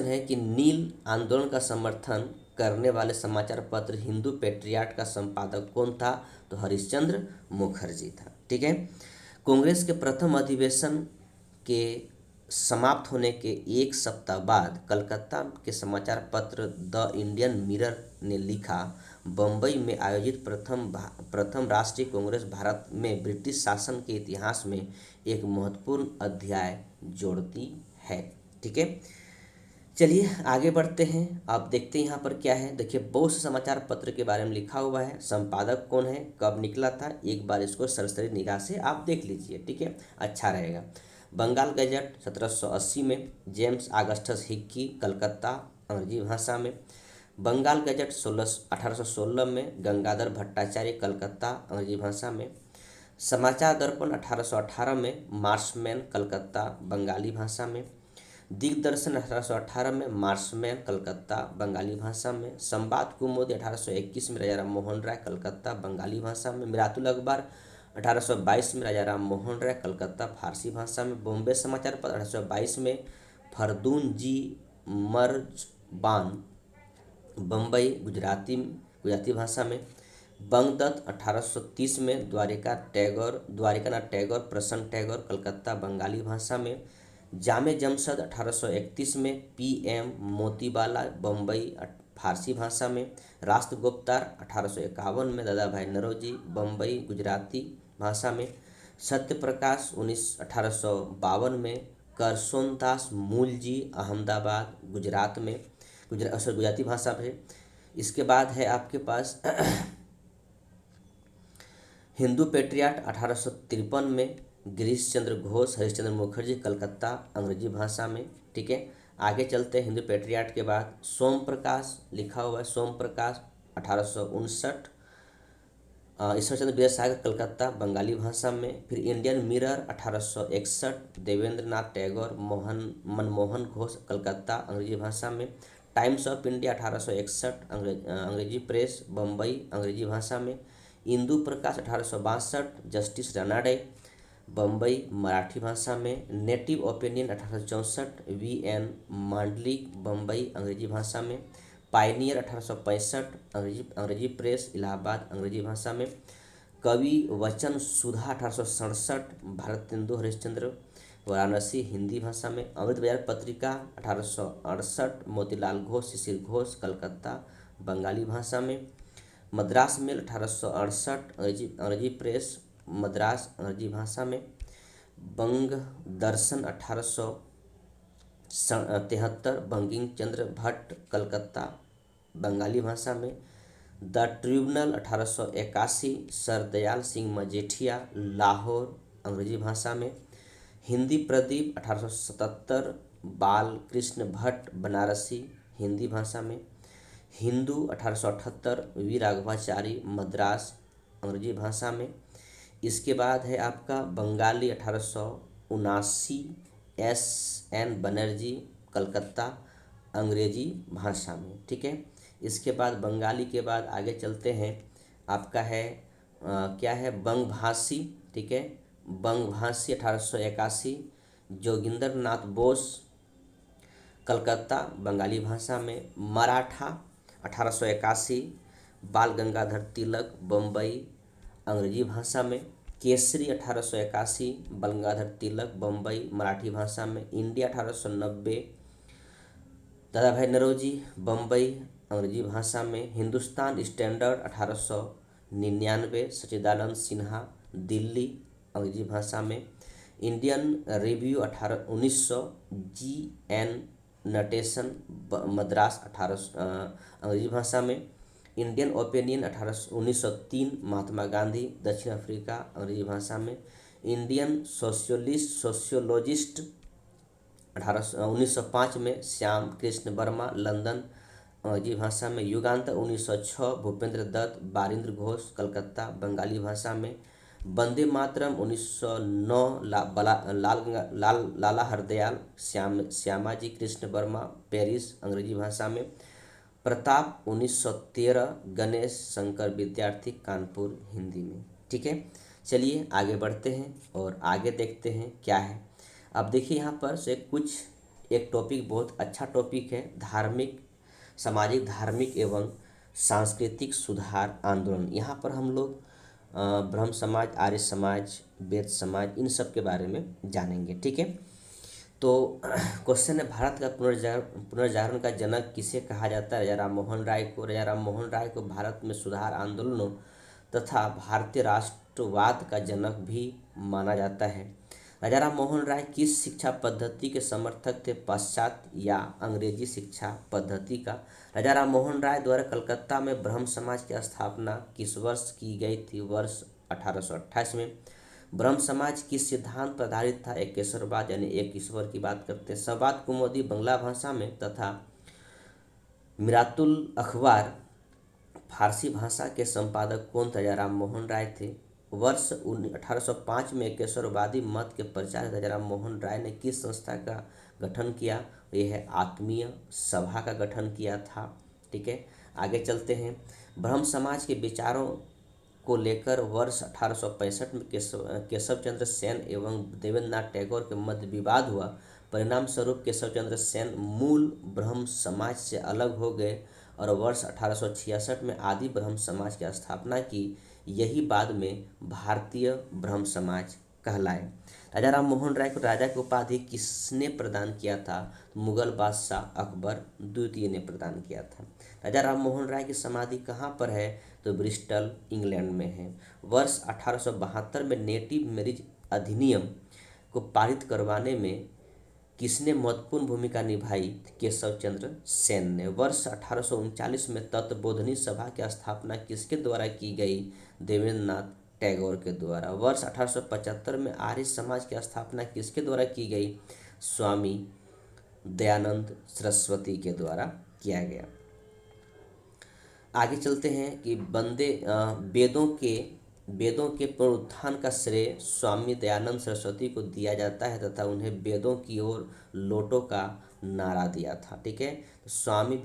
है कि नील आंदोलन का समर्थन करने वाले समाचार पत्र हिंदू पेट्रियाट का संपादक कौन था? तो हरिश्चंद्र मुखर्जी था, ठीक है। कांग्रेस के प्रथम अधिवेशन के समाप्त होने के एक सप्ताह बाद कलकत्ता के समाचार पत्र द इंडियन मिरर ने लिखा, बम्बई में आयोजित प्रथम राष्ट्रीय कांग्रेस भारत में ब्रिटिश शासन के इतिहास में एक महत्वपूर्ण अध्याय जोड़ती है, ठीक है। चलिए आगे बढ़ते हैं। आप देखते हैं यहाँ पर क्या है। देखिए बहुत से समाचार पत्र के बारे में लिखा हुआ है, संपादक कौन है, कब निकला था, एक बार इसको सरसरी निगाह से आप देख लीजिए, ठीक है, अच्छा रहेगा। बंगाल गजट 1780 में, जेम्स ऑगस्टस हिक्की, कलकत्ता, अंग्रेजी भाषा में। बंगाल गजट 1816 में, गंगाधर भट्टाचार्य, कलकत्ता, अंग्रेजी भाषा में। समाचार दर्पण 1818 में, मार्शमैन, कलकत्ता, बंगाली भाषा में। दिग्दर्शन 1818 में, मार्शमैन, कलकत्ता, बंगाली भाषा में। संवाद कुमुदी 1821 में, राजा राम मोहन राय, कलकत्ता, बंगाली भाषा में। मिरातुल अखबार 1822 में, राजा राम मोहन राय, कलकत्ता, फारसी भाषा में। बॉम्बे समाचार पत्र 1822 में, फरदून जी मर्जबान, बम्बई, गुजराती भाषा में। बंगदत्त 1830 में, द्वारिकानाथ टैगोर, प्रसन्न टैगोर, कलकत्ता, बंगाली भाषा में। जामे जमशद 1831 में, PM मोतीबाला, बम्बई, फारसी भाषा में। राष्ट्रगुप्तार 1851 में, दादा भाई नौरोजी, बम्बई, गुजराती भाषा में। सत्य प्रकाश 1852 में, करसोनदास मूलजी, अहमदाबाद, गुजरात में, गुजराती भाषा में। इसके बाद है आपके पास हिंदू पेट्रियाट 1853 में, गिरीश चंद्र घोष, हरिश्चंद्र मुखर्जी, कलकत्ता, अंग्रेजी भाषा में, ठीक है। आगे चलते हैं हिंदू पेट्रियाट के बाद सोम प्रकाश लिखा हुआ है, सोम प्रकाश 1859, ईश्वरचंद्र विद्यासागर, कलकत्ता, बंगाली भाषा में। फिर इंडियन मिरर 1861, देवेंद्र नाथ टैगोर, मनमोहन घोष, कलकत्ता, अंग्रेजी भाषा में। टाइम्स ऑफ इंडिया 1861, अंग्रेजी प्रेस, बम्बई, अंग्रेजी भाषा में। इंदु प्रकाश 1862, जस्टिस रानाडे, बम्बई, मराठी भाषा में। Native opinion 1864, VN Mandlik, Bombay, अंग्रेजी भाषा में। पायनियर 1865, अंग्रेजी प्रेस, इलाहाबाद, अंग्रेजी भाषा में। कवि वचन सुधा 1867, भारतेंदु हरिश्चंद्र, वाराणसी, हिंदी भाषा में। अमृत बाजार पत्रिका 1868, मोतीलाल घोष, शिशिर घोष, कलकत्ता, बंगाली भाषा में। मद्रास मेल 1868, अंग्रेजी प्रेस, मद्रास, अंग्रेजी भाषा में। बंग दर्शन 1873, बंकिम चंद्र भट्ट, कलकत्ता, बंगाली भाषा में। द ट्रिब्यूनल 1881, सरदयाल सिंह मजेठिया, लाहौर, अंग्रेजी भाषा में। हिंदी प्रदीप 1877, बालकृष्ण भट्ट, बनारसी, हिंदी भाषा में। हिंदू 1878, वी राघवाचारी, मद्रास, अंग्रेजी भाषा में। इसके बाद है आपका बंगाली 1879, SN बनर्जी, कलकत्ता, अंग्रेजी भाषा में, ठीक है। इसके बाद बंगाली के बाद आगे चलते हैं, आपका है क्या है, बंगभाषी, ठीक है, बंगभाषी 1881, जोगिंदर नाथ बोस, कलकत्ता, बंगाली भाषा में। मराठा 1881, बाल गंगाधर तिलक, बम्बई, अंग्रेजी भाषा में। केसरी 1881, बंगाधर तिलक बम्बई मराठी भाषा में। इंडिया 1890, दादा भाई नौरोजी बम्बई अंग्रेजी भाषा में। हिंदुस्तान स्टैंडर्ड 1899, सच्चिदानंद सिन्हा दिल्ली अंग्रेजी भाषा में। Indian review 1900, G N Natesan Madras 1800 अंग्रेजी भाषा में। इंडियन ओपिनियन 1903, महात्मा गांधी दक्षिण अफ्रीका अंग्रेजी भाषा में। इंडियन सोशियोलॉजिस्ट 1905 में, श्याम कृष्ण वर्मा लंदन अंग्रेजी भाषा में। युगांतर 1906, भूपेंद्र दत्त बारिंद्र घोष कलकत्ता बंगाली भाषा में। वंदे मातरम 1909, लाला हरदयाल श्यामाजी कृष्ण वर्मा पेरिस अंग्रेजी भाषा में। प्रताप 1913, गणेश शंकर विद्यार्थी कानपुर हिंदी में। ठीक है, चलिए आगे बढ़ते हैं और आगे देखते हैं क्या है। अब देखिए यहाँ पर से कुछ एक टॉपिक बहुत अच्छा टॉपिक है, धार्मिक सामाजिक धार्मिक एवं सांस्कृतिक सुधार आंदोलन। यहाँ पर हम लोग ब्रह्म समाज, आर्य समाज, वेद समाज, इन सब के बारे में जानेंगे। ठीक है, तो क्वेश्चन है, भारत का पुनर्जागरण का जनक किसे कहा जाता है? राजा राम मोहन राय को। राजा राम मोहन राय को भारत में सुधार आंदोलनों तथा भारतीय राष्ट्रवाद का जनक भी माना जाता है। राजा राम मोहन राय किस शिक्षा पद्धति के समर्थक थे? पाश्चात्य या अंग्रेजी शिक्षा पद्धति का। राजा राम मोहन राय द्वारा कलकत्ता में ब्रह्म समाज की स्थापना किस वर्ष की गई थी? वर्ष 1828 में। ब्रह्म समाज किस सिद्धांत पर आधारित था? एकेश्वरवाद यानी एक ईश्वर की बात करते हैं। संवाद कुमुदी बंगला भाषा में तथा मिरातुल अखबार फारसी भाषा के संपादक कौन थे? राजा राम मोहन राय थे। वर्ष 1805 में एकेश्वरवादी मत के प्रचार राजा राम मोहन राय ने किस संस्था का गठन किया? यह है आत्मीय सभा का गठन किया था। ठीक है, आगे चलते हैं। ब्रह्म समाज के विचारों को लेकर वर्ष 1865 में केशव चंद्र सेन एवं देवेंद्रनाथ टैगोर के मध्य विवाद हुआ। परिणाम स्वरूप केशव चंद्र सेन मूल ब्रह्म समाज से अलग हो गए और वर्ष 1866 में आदि ब्रह्म समाज की स्थापना की। यही बाद में भारतीय ब्रह्म समाज कहलाए। राजा राम मोहन राय को राजा की उपाधि किसने प्रदान किया था? मुगल बादशाह अकबर द्वितीय ने प्रदान किया था। राजा राम मोहन राय की समाधि कहाँ पर है? तो ब्रिस्टल इंग्लैंड में है। वर्ष 1872 में नेटिव मैरिज अधिनियम को पारित करवाने में किसने महत्वपूर्ण भूमिका निभाई? केशव चंद्र सेन ने। वर्ष 1839 में तत्वबोधनी सभा की स्थापना किसके द्वारा की गई? देवेंद्रनाथ टैगोर के द्वारा। वर्ष 1875 में आर्य समाज की स्थापना किसके द्वारा की गई? स्वामी दयानंद सरस्वती के द्वारा किया गया। आगे चलते हैं कि वेदों के पुनरुत्थान का श्रेय स्वामी दयानंद सरस्वती को दिया जाता है तथा उन्हें वेदों की ओर लौटो का नारा दिया था। ठीक है, स्वामी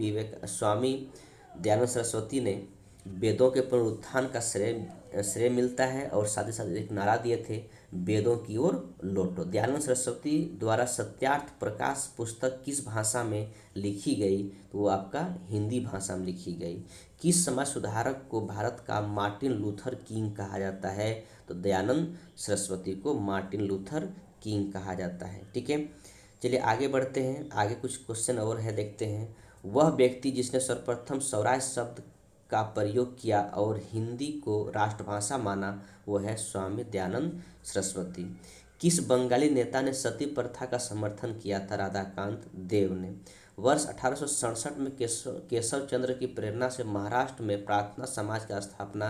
दयानंद सरस्वती ने वेदों के पुनरुत्थान का श्रेय मिलता है और साथ ही साथ एक नारा दिए थे, वेदों की ओर लौटो। दयानंद सरस्वती द्वारा सत्यार्थ प्रकाश पुस्तक किस भाषा में लिखी गई? तो वो आपका हिंदी भाषा में लिखी गई। किस समाज सुधारक को भारत का मार्टिन लूथर किंग कहा जाता है? तो दयानंद सरस्वती को मार्टिन लूथर किंग कहा जाता है। ठीक है, चलिए आगे बढ़ते हैं। आगे कुछ क्वेश्चन और है, देखते हैं। वह व्यक्ति जिसने सर्वप्रथम स्वराज शब्द का प्रयोग किया और हिंदी को राष्ट्रभाषा माना, वो है स्वामी दयानंद सरस्वती। किस बंगाली नेता ने सती प्रथा का समर्थन किया था? राधाकांत देव ने। वर्ष 1867 में केशव चंद्र की प्रेरणा से महाराष्ट्र में प्रार्थना समाज की स्थापना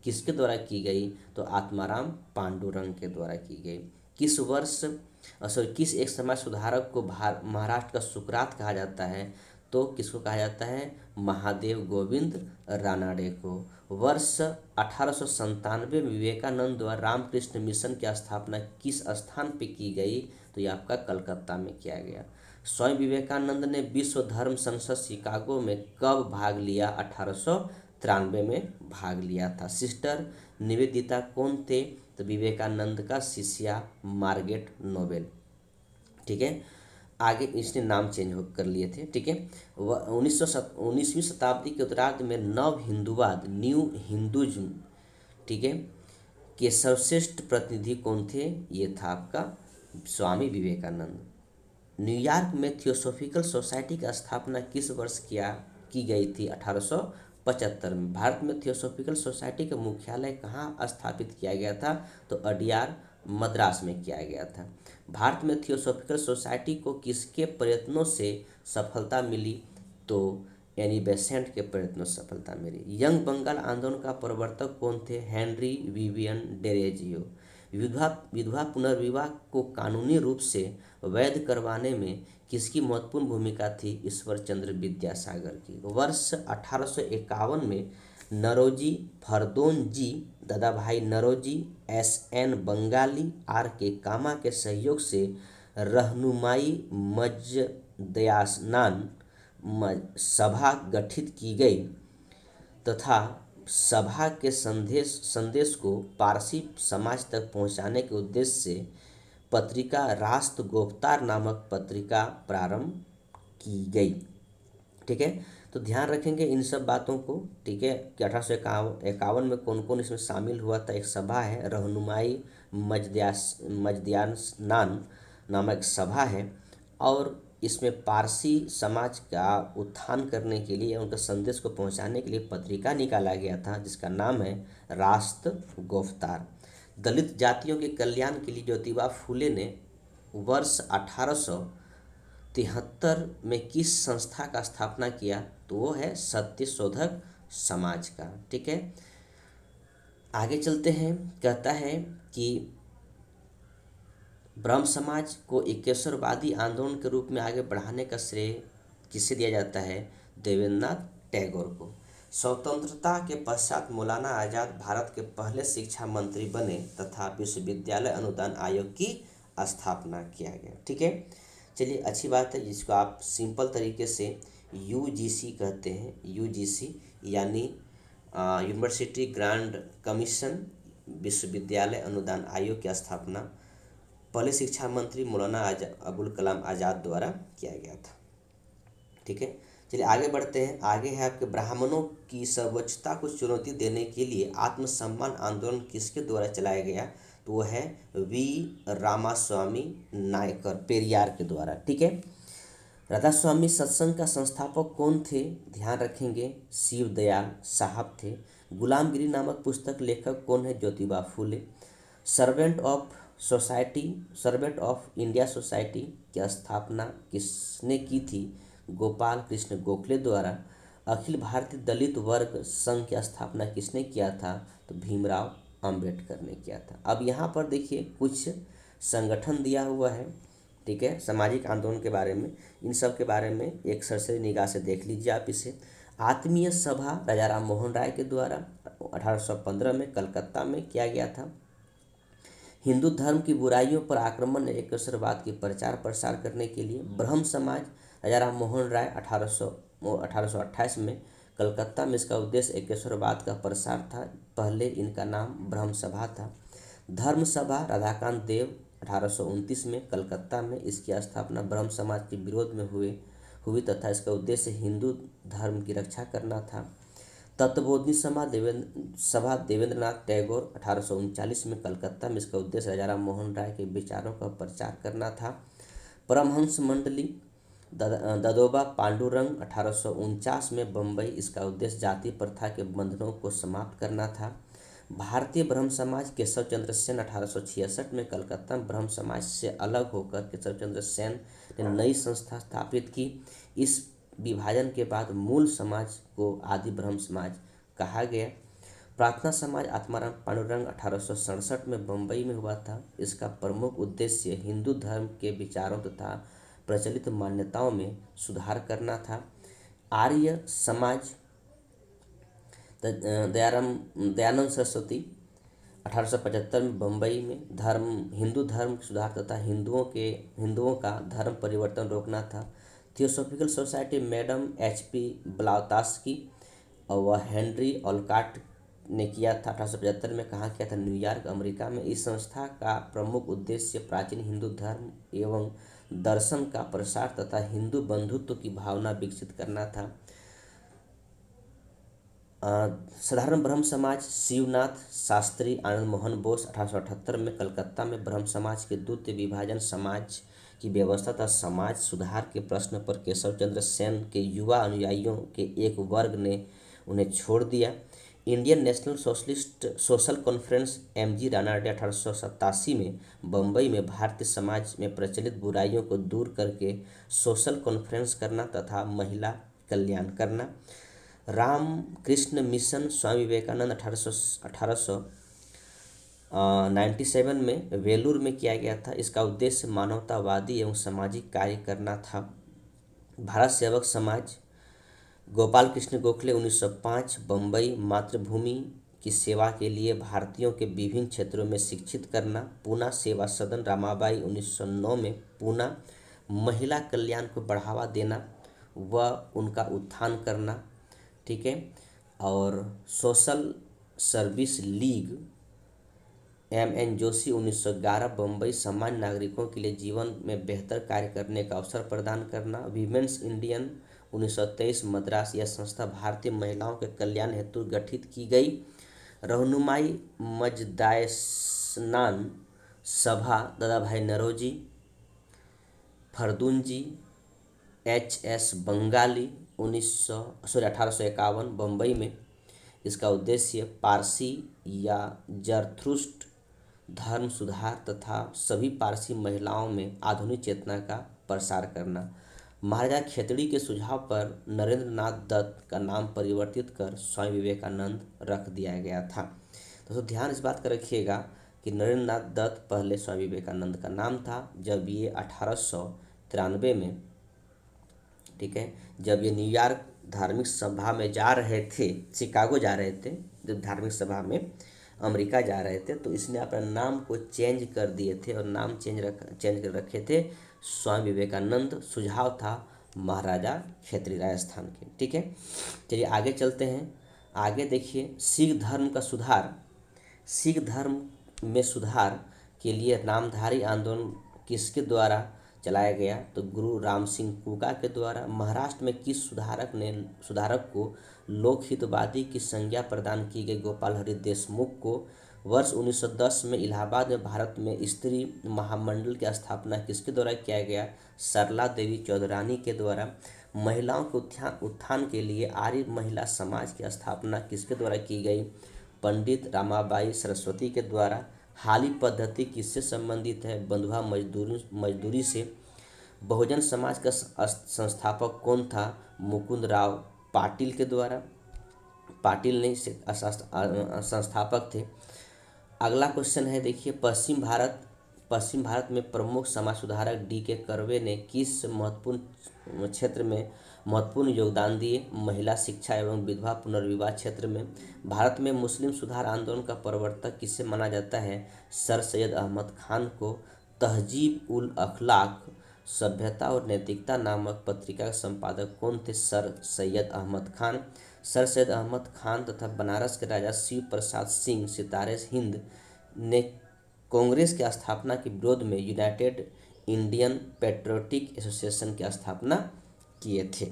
किसके द्वारा की गई? तो आत्माराम पांडुरंग के द्वारा की गई। किस एक समाज सुधारक को महाराष्ट्र का सुकरात कहा जाता है? तो किसको कहा जाता है? महादेव गोविंद रानाडे को। वर्ष 1897 में विवेकानंद द्वारा रामकृष्ण मिशन की स्थापना किस स्थान पर की गई? तो ये आपका कलकत्ता में किया गया। स्वयं विवेकानंद ने विश्व धर्म संसद शिकागो में कब भाग लिया? 1893 में भाग लिया था। सिस्टर निवेदिता कौन थे? तो विवेकानंद का शिष्या मार्गरेट नोबेल। ठीक है, आगे इसने नाम चेंज कर लिए थे। ठीक है, 19वीं शताब्दी के उत्तरार्ध में नव हिंदुवाद न्यू हिंदुज्म, ठीक है, के सर्वश्रेष्ठ प्रतिनिधि कौन थे? ये था आपका स्वामी विवेकानंद। न्यूयॉर्क में थियोसॉफिकल सोसाइटी की स्थापना किस वर्ष की गई थी? 1875 में। भारत में थियोसॉफिकल सोसाइटी का मुख्यालय कहाँ स्थापित किया गया था? तो अडियार, मद्रास में किया गया था। भारत में थियोसॉफिकल सोसाइटी को किसके प्रयत्नों से सफलता मिली? तो एनी बेसेंट के प्रयत्नों से सफलता मिली। यंग बंगाल आंदोलन का प्रवर्तक कौन थे? Henry Vivian Derozio. विधवा विधवा पुनर्विवाह को कानूनी रूप से वैध करवाने में किसकी महत्वपूर्ण भूमिका थी? ईश्वर चंद्र विद्यासागर की। वर्ष 1851 में नरोजी फरदोनजी, दादा भाई नरोजी, एस.एन. बंगाली, आर.के. कामा के सहयोग से रहनुमाई मजदयास्नान सभा गठित की गई तथा सभा के संदेश को पारसी समाज तक पहुंचाने के उद्देश्य से पत्रिका राष्ट्र गोफ्तार नामक पत्रिका प्रारंभ की गई। ठीक है, तो ध्यान रखेंगे इन सब बातों को। ठीक है, कि 1851 में कौन कौन इसमें शामिल हुआ था? एक सभा है रहनुमाई मजदयास्नान नामक सभा है, और इसमें पारसी समाज का उत्थान करने के लिए, उनके संदेश को पहुंचाने के लिए पत्रिका निकाला गया था जिसका नाम है राष्ट्र गोफ्तार। दलित जातियों के कल्याण के लिए ज्योतिबा फूले ने वर्ष 1873 में किस संस्था का स्थापना किया? तो वो है सत्यशोधक समाज का। ठीक है, आगे चलते हैं। कहता है कि ब्रह्म समाज को एकेश्वरवादी आंदोलन के रूप में आगे बढ़ाने का श्रेय किसे दिया जाता है? देवेंद्रनाथ टैगोर को। स्वतंत्रता के पश्चात मौलाना आज़ाद भारत के पहले शिक्षा मंत्री बने तथा विश्वविद्यालय अनुदान आयोग की स्थापना किया गया। ठीक है, चलिए अच्छी बात है, जिसको आप सिंपल तरीके से यूजीसी कहते हैं। यूजीसी यानी यूनिवर्सिटी ग्रांट कमीशन, विश्वविद्यालय अनुदान आयोग की स्थापना पहले शिक्षा मंत्री मौलाना अबुल कलाम आज़ाद द्वारा किया गया था। ठीक है, चलिए आगे बढ़ते हैं। आगे है आपके ब्राह्मणों की सर्वोच्चता को चुनौती देने के लिए आत्मसम्मान आंदोलन किसके द्वारा चलाया गया? तो वो है वी रामास्वामी नायकर, पेरियार के द्वारा। ठीक है, राधा स्वामी सत्संग का संस्थापक कौन थे? ध्यान रखेंगे शिव दयाल साहब थे। गुलामगिरी नामक पुस्तक लेखक कौन है? Jyotiba Phule. Servant of India society की स्थापना किसने की थी? गोपाल कृष्ण गोखले द्वारा। अखिल भारतीय दलित वर्ग संघ की स्थापना किसने किया था? तो भीमराव अंबेडकर ने किया था। अब यहाँ पर देखिए कुछ संगठन दिया हुआ है। ठीक है, सामाजिक आंदोलन के बारे में, इन सब के बारे में एक सरसरी निगाह से देख लीजिए आप इसे। आत्मीय सभा राजा राम मोहन राय के द्वारा 1815 में कलकत्ता में किया गया था। हिंदू धर्म की बुराइयों पर आक्रमण एकेश्वरवाद की प्रचार प्रसार करने के लिए ब्रह्म समाज राजा राम मोहन राय 1828 में कलकत्ता में, इसका उद्देश्य एकेश्वरवाद का प्रसार था। पहले इनका नाम ब्रह्म सभा था। धर्म सभा राधाकांत देव 1829 में कलकत्ता में, इसकी स्थापना ब्रह्म समाज के विरोध में हुई तथा इसका उद्देश्य हिंदू धर्म की रक्षा करना था। तत्वबोधिनी सभा देवेंद्रनाथ टैगोर 1839 में कलकत्ता में, इसका उद्देश्य राजा राम मोहन राय के विचारों का प्रचार करना था। परमहंस मंडली ददोबा पांडुरंग 1849 में बम्बई, इसका उद्देश्य जाति प्रथा के बंधनों को समाप्त करना था। भारतीय ब्रह्म समाज केशव चंद्र सेन 1866 में कलकत्ता में ब्रह्म समाज से अलग होकर केशव चंद्र सेन ने नई संस्था स्थापित की। इस विभाजन के बाद मूल समाज को आदि ब्रह्म समाज कहा गया। प्रार्थना समाज आत्माराम पांडुरंग 1867 में बम्बई में हुआ था। इसका प्रमुख उद्देश्य हिंदू धर्म के विचारों तथा प्रचलित मान्यताओं में सुधार करना था। आर्य समाज दयानंद सरस्वती 1875 में बम्बई में हिंदू धर्म सुधार तथा हिंदुओं का धर्म परिवर्तन रोकना था। Theosophical society madam H.P. ब्लाउतास्की और वह हेनरी ओलकॉट ने किया था 1875 में। कहाँ किया था? न्यूयॉर्क, अमेरिका में। इस संस्था का प्रमुख उद्देश्य प्राचीन हिंदू धर्म एवं दर्शन का प्रसार तथा हिंदू बंधुत्व की भावना विकसित करना था। साधारण ब्रह्म समाज शिवनाथ शास्त्री आनंद मोहन बोस 1878 में कलकत्ता में ब्रह्म समाज के द्वितीय विभाजन समाज की व्यवस्था तथा समाज सुधार के प्रश्न पर केशव चंद्र सेन के युवा अनुयायियों के एक वर्ग ने उन्हें छोड़ दिया। Indian national social conference MG Rana ने 1887 में बम्बई में भारतीय समाज में प्रचलित बुराइयों को दूर करके सोशल कॉन्फ्रेंस करना तथा महिला कल्याण करना। रामकृष्ण मिशन स्वामी विवेकानंद 1897 में वेलूर में किया गया था। इसका उद्देश्य मानवतावादी एवं सामाजिक कार्य करना था। भारत सेवक समाज गोपाल कृष्ण गोखले 1905 बम्बई मातृभूमि की सेवा के लिए भारतीयों के विभिन्न क्षेत्रों में शिक्षित करना। पूना सेवा सदन रामाबाई 1909 में पूना महिला कल्याण को बढ़ावा देना व उनका उत्थान करना। ठीक है। और social service league M N Joshi 1911 Bombay सामान्य नागरिकों के लिए जीवन में बेहतर कार्य करने का अवसर प्रदान करना। वीमेंस इंडियन 1923 मद्रास यह संस्था भारतीय महिलाओं के कल्याण हेतु गठित की गई। रहनुमाई मजदायस्नान सभा दादा भाई नौरोजी फरदूनजी एच.एस. बंगाली 1851 बम्बई में। इसका उद्देश्य पारसी या जरथुस्ट्र धर्म सुधार तथा सभी पारसी महिलाओं में आधुनिक चेतना का प्रसार करना। महाराजा खेतड़ी के सुझाव पर नरेंद्र नाथ दत्त का नाम परिवर्तित कर स्वामी विवेकानंद रख दिया गया था। तो ध्यान इस बात का रखिएगा कि नरेंद्र नाथ दत्त पहले स्वामी विवेकानंद का नाम था। जब ये 1893 में, ठीक है, जब ये न्यूयॉर्क धार्मिक सभा में जा रहे थे, शिकागो जा रहे थे, जब धार्मिक सभा में अमेरिका जा रहे थे, तो इसने अपना नाम को चेंज कर दिए थे और नाम चेंज कर रखे थे स्वामी विवेकानंद। सुझाव था महाराजा खेतड़ी राजस्थान के। ठीक है, चलिए आगे चलते हैं। आगे देखिए सिख धर्म का सुधार। सिख धर्म में सुधार के लिए नामधारी आंदोलन किसके द्वारा चलाया गया? तो गुरु राम सिंह कुका के द्वारा। महाराष्ट्र में किस सुधारक को लोकहितवादी की संज्ञा प्रदान की गई? गोपाल हरि देशमुख को। वर्ष 1910 में इलाहाबाद में भारत में स्त्री महामंडल की स्थापना किसके द्वारा किया गया? सरला देवी चौधरानी के द्वारा। महिलाओं के उत्थान के लिए आर्य महिला समाज की स्थापना किसके द्वारा की गई? पंडित रामाबाई सरस्वती के द्वारा। हाली पद्धति किससे संबंधित है? बंधुआ मजदूरी से। बहुजन समाज का संस्थापक कौन था? मुकुंद राव पाटिल के द्वारा। पाटिल नहीं संस्थापक थे। अगला क्वेश्चन है, देखिए पश्चिम भारत में प्रमुख समाज सुधारक डी.के. कर्वे ने किस महत्वपूर्ण क्षेत्र में महत्वपूर्ण योगदान दिए? महिला शिक्षा एवं विधवा पुनर्विवाह क्षेत्र में। भारत में मुस्लिम सुधार आंदोलन का प्रवर्तक किसे माना जाता है? सर सैयद अहमद खान को। तहजीब उल अखलाक सभ्यता और नैतिकता नामक पत्रिका के संपादक कौन थे? सर सैयद अहमद खान। सर सैयद अहमद खान तथा बनारस के राजा शिव प्रसाद सिंह सितारे हिंद ने कांग्रेस की स्थापना के विरोध में यूनाइटेड इंडियन पेट्रियोटिक एसोसिएशन की स्थापना किए थे।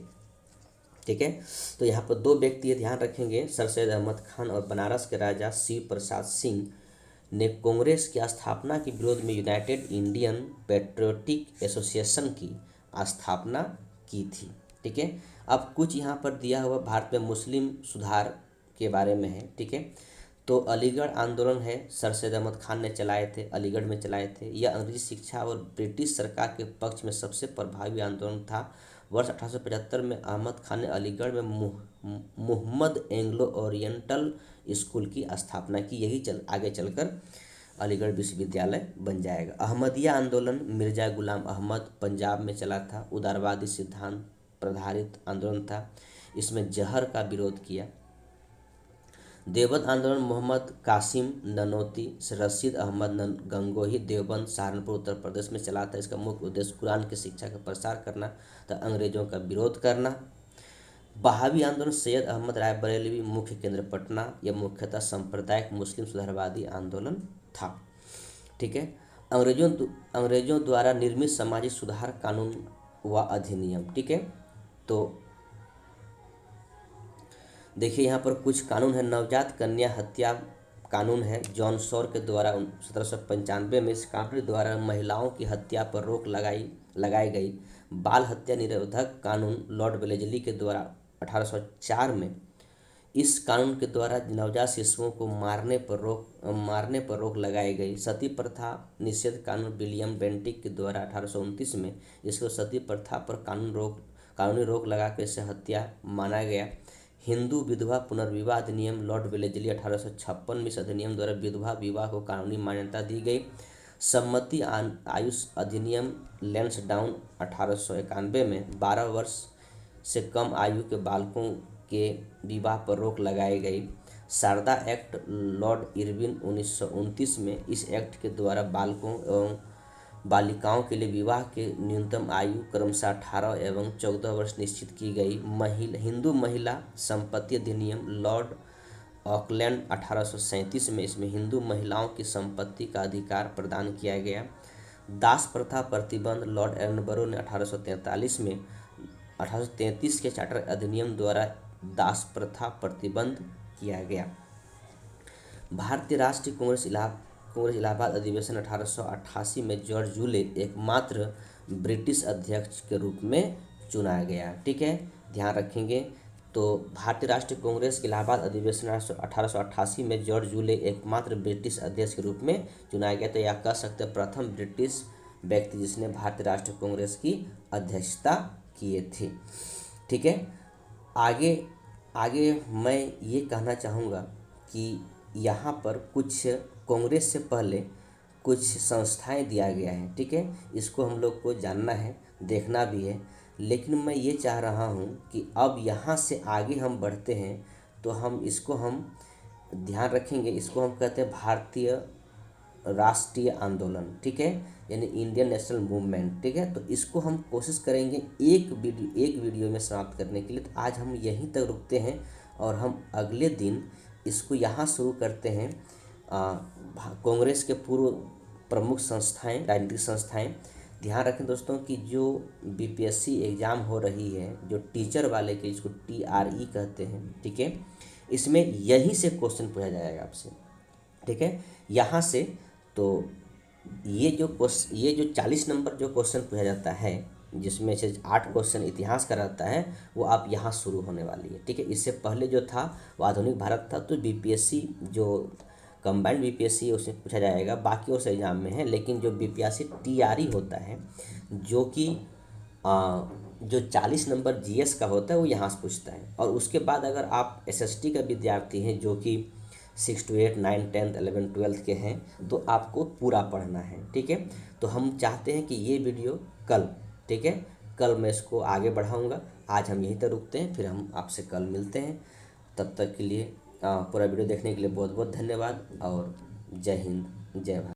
ठीक है, तो यहाँ पर दो व्यक्ति ध्यान रखेंगे, सर सैयद अहमद खान और बनारस के राजा शिव प्रसाद सिंह ने कांग्रेस की स्थापना के विरोध में यूनाइटेड इंडियन पेट्रियोटिक एसोसिएशन की स्थापना की थी। ठीक है, अब कुछ यहाँ पर दिया हुआ भारत में मुस्लिम सुधार के बारे में है। ठीक है, तो अलीगढ़ आंदोलन है, सर सैयद अहमद खान ने चलाए थे, अलीगढ़ में चलाए थे। यह अंग्रेजी शिक्षा और ब्रिटिश सरकार के पक्ष में सबसे प्रभावी आंदोलन था। वर्ष 1875 में अहमद खान ने अलीगढ़ में मुहम्मद एंग्लो ओरिएंटल स्कूल की स्थापना की। यही आगे चलकर अलीगढ़ विश्वविद्यालय बन जाएगा। अहमदिया आंदोलन मिर्जा गुलाम अहमद पंजाब में चला था। उदारवादी सिद्धांत प्रधारित आंदोलन था, इसमें जहर का विरोध किया। देवबंद आंदोलन मोहम्मद कासिम ननौती रशीद अहमद गंगोही देवबंद सहारनपुर उत्तर प्रदेश में चला था। इसका मुख्य उद्देश्य कुरान की शिक्षा का प्रसार करना तथा अंग्रेजों का विरोध करना। बहावी आंदोलन सैयद अहमद राय बरेलवी मुख्य केंद्र पटना। यह मुख्यतः सांप्रदायिक मुस्लिम सुधारवादी आंदोलन था। ठीक है, अंग्रेजों द्वारा निर्मित सामाजिक सुधार कानून व अधिनियम। ठीक है, तो देखिए यहाँ पर कुछ कानून है। नवजात कन्या हत्या कानून है, जॉन सॉर के द्वारा 1795 में। इस कानून द्वारा महिलाओं की हत्या पर रोक लगाई गई। बाल हत्या निरोधक कानून लॉर्ड वेलेस्ली के द्वारा 1804 में। इस कानून के द्वारा नवजात शिशुओं को मारने पर रोक लगाई गई। सती प्रथा निषेध कानून विलियम बेंटिक के द्वारा 1829 में। इसको सती प्रथा पर कानूनी रोक लगाकर इसे हत्या माना गया। हिंदू विधवा पुनर्विवाह अधिनियम लॉर्ड वेलेस्ली 1856 में। इस अधिनियम द्वारा विधवा विवाह को कानूनी मान्यता दी गई। सम्मति आयुष अधिनियम लैंसडाउन 1891 में 12 वर्ष से कम आयु के बालकों के विवाह पर रोक लगाई गई। शारदा एक्ट लॉर्ड इरविन 1929 में। इस एक्ट के द्वारा बालकों एवं बालिकाओं के लिए विवाह के न्यूनतम आयु क्रमशः 18 एवं 14 वर्ष निश्चित की गई। हिंदू महिला संपत्ति अधिनियम लॉर्ड ऑकलैंड 1837 में। इसमें हिंदू महिलाओं की संपत्ति का अधिकार प्रदान किया गया। दास प्रथा प्रतिबंध लॉर्ड एडनबरो ने 1843 में 1833 के चार्टर अधिनियम द्वारा दास प्रथा प्रतिबंध किया गया। भारतीय राष्ट्रीय कांग्रेस इलाहाबाद अधिवेशन 1888 में जॉर्ज जूले एकमात्र ब्रिटिश अध्यक्ष के रूप में चुना गया। ठीक है, ध्यान रखेंगे। तो भारतीय राष्ट्रीय कांग्रेस इलाहाबाद अधिवेशन 1888 में जॉर्ज जूले एकमात्र ब्रिटिश अध्यक्ष के रूप में चुना गया। तो यह कह सकते हैं प्रथम ब्रिटिश व्यक्ति जिसने भारतीय राष्ट्रीय कांग्रेस की अध्यक्षता किए थे। ठीक है, आगे मैं ये कहना चाहूँगा कि यहाँ पर कुछ कांग्रेस से पहले कुछ संस्थाएं दिया गया है। ठीक है, इसको हम लोग को जानना है, देखना भी है। लेकिन मैं ये चाह रहा हूँ कि अब यहाँ से आगे हम बढ़ते हैं तो हम ध्यान रखेंगे। इसको हम कहते हैं भारतीय राष्ट्रीय आंदोलन। ठीक है, यानी इंडियन नेशनल मूवमेंट। ठीक है, तो इसको हम कोशिश करेंगे एक वीडियो में समाप्त करने के लिए। तो आज हम यहीं तक रुकते हैं और हम अगले दिन इसको यहाँ शुरू करते हैं। कांग्रेस के पूर्व प्रमुख संस्थाएं, राजनीतिक संस्थाएं। ध्यान रखें दोस्तों कि जो बीपीएससी एग्ज़ाम हो रही है, जो टीचर वाले के, इसको TRE कहते हैं। ठीक है, इसमें यहीं से क्वेश्चन पूछा जाएगा आपसे। ठीक है, यहाँ से तो ये जो 40 नंबर जो क्वेश्चन पूछा जाता है, जिसमें से 8 क्वेश्चन इतिहास का रहता है, वो आप यहाँ शुरू होने वाली है। ठीक है, इससे पहले जो था वो आधुनिक भारत था। तो बीपीएससी जो कंबाइंड बीपीएससी उसमें पूछा जाएगा, बाकी उस एग्ज़ाम में है। लेकिन जो बीपीएससी TRE होता है, जो कि जो 40 नंबर जीएस का होता है, वो यहाँ से पूछता है। और उसके बाद अगर आप SST का विद्यार्थी हैं, जो कि 6 to 8, 9, 10, 11, 12 के हैं, तो आपको पूरा पढ़ना है। ठीक है, तो हम चाहते हैं कि ये वीडियो कल, ठीक है, कल मैं इसको आगे बढ़ाऊंगा। आज हम यहीं तक रुकते हैं, फिर हम आपसे कल मिलते हैं। तब तक के लिए पूरा वीडियो देखने के लिए बहुत बहुत धन्यवाद और जय हिंद, जय भारत।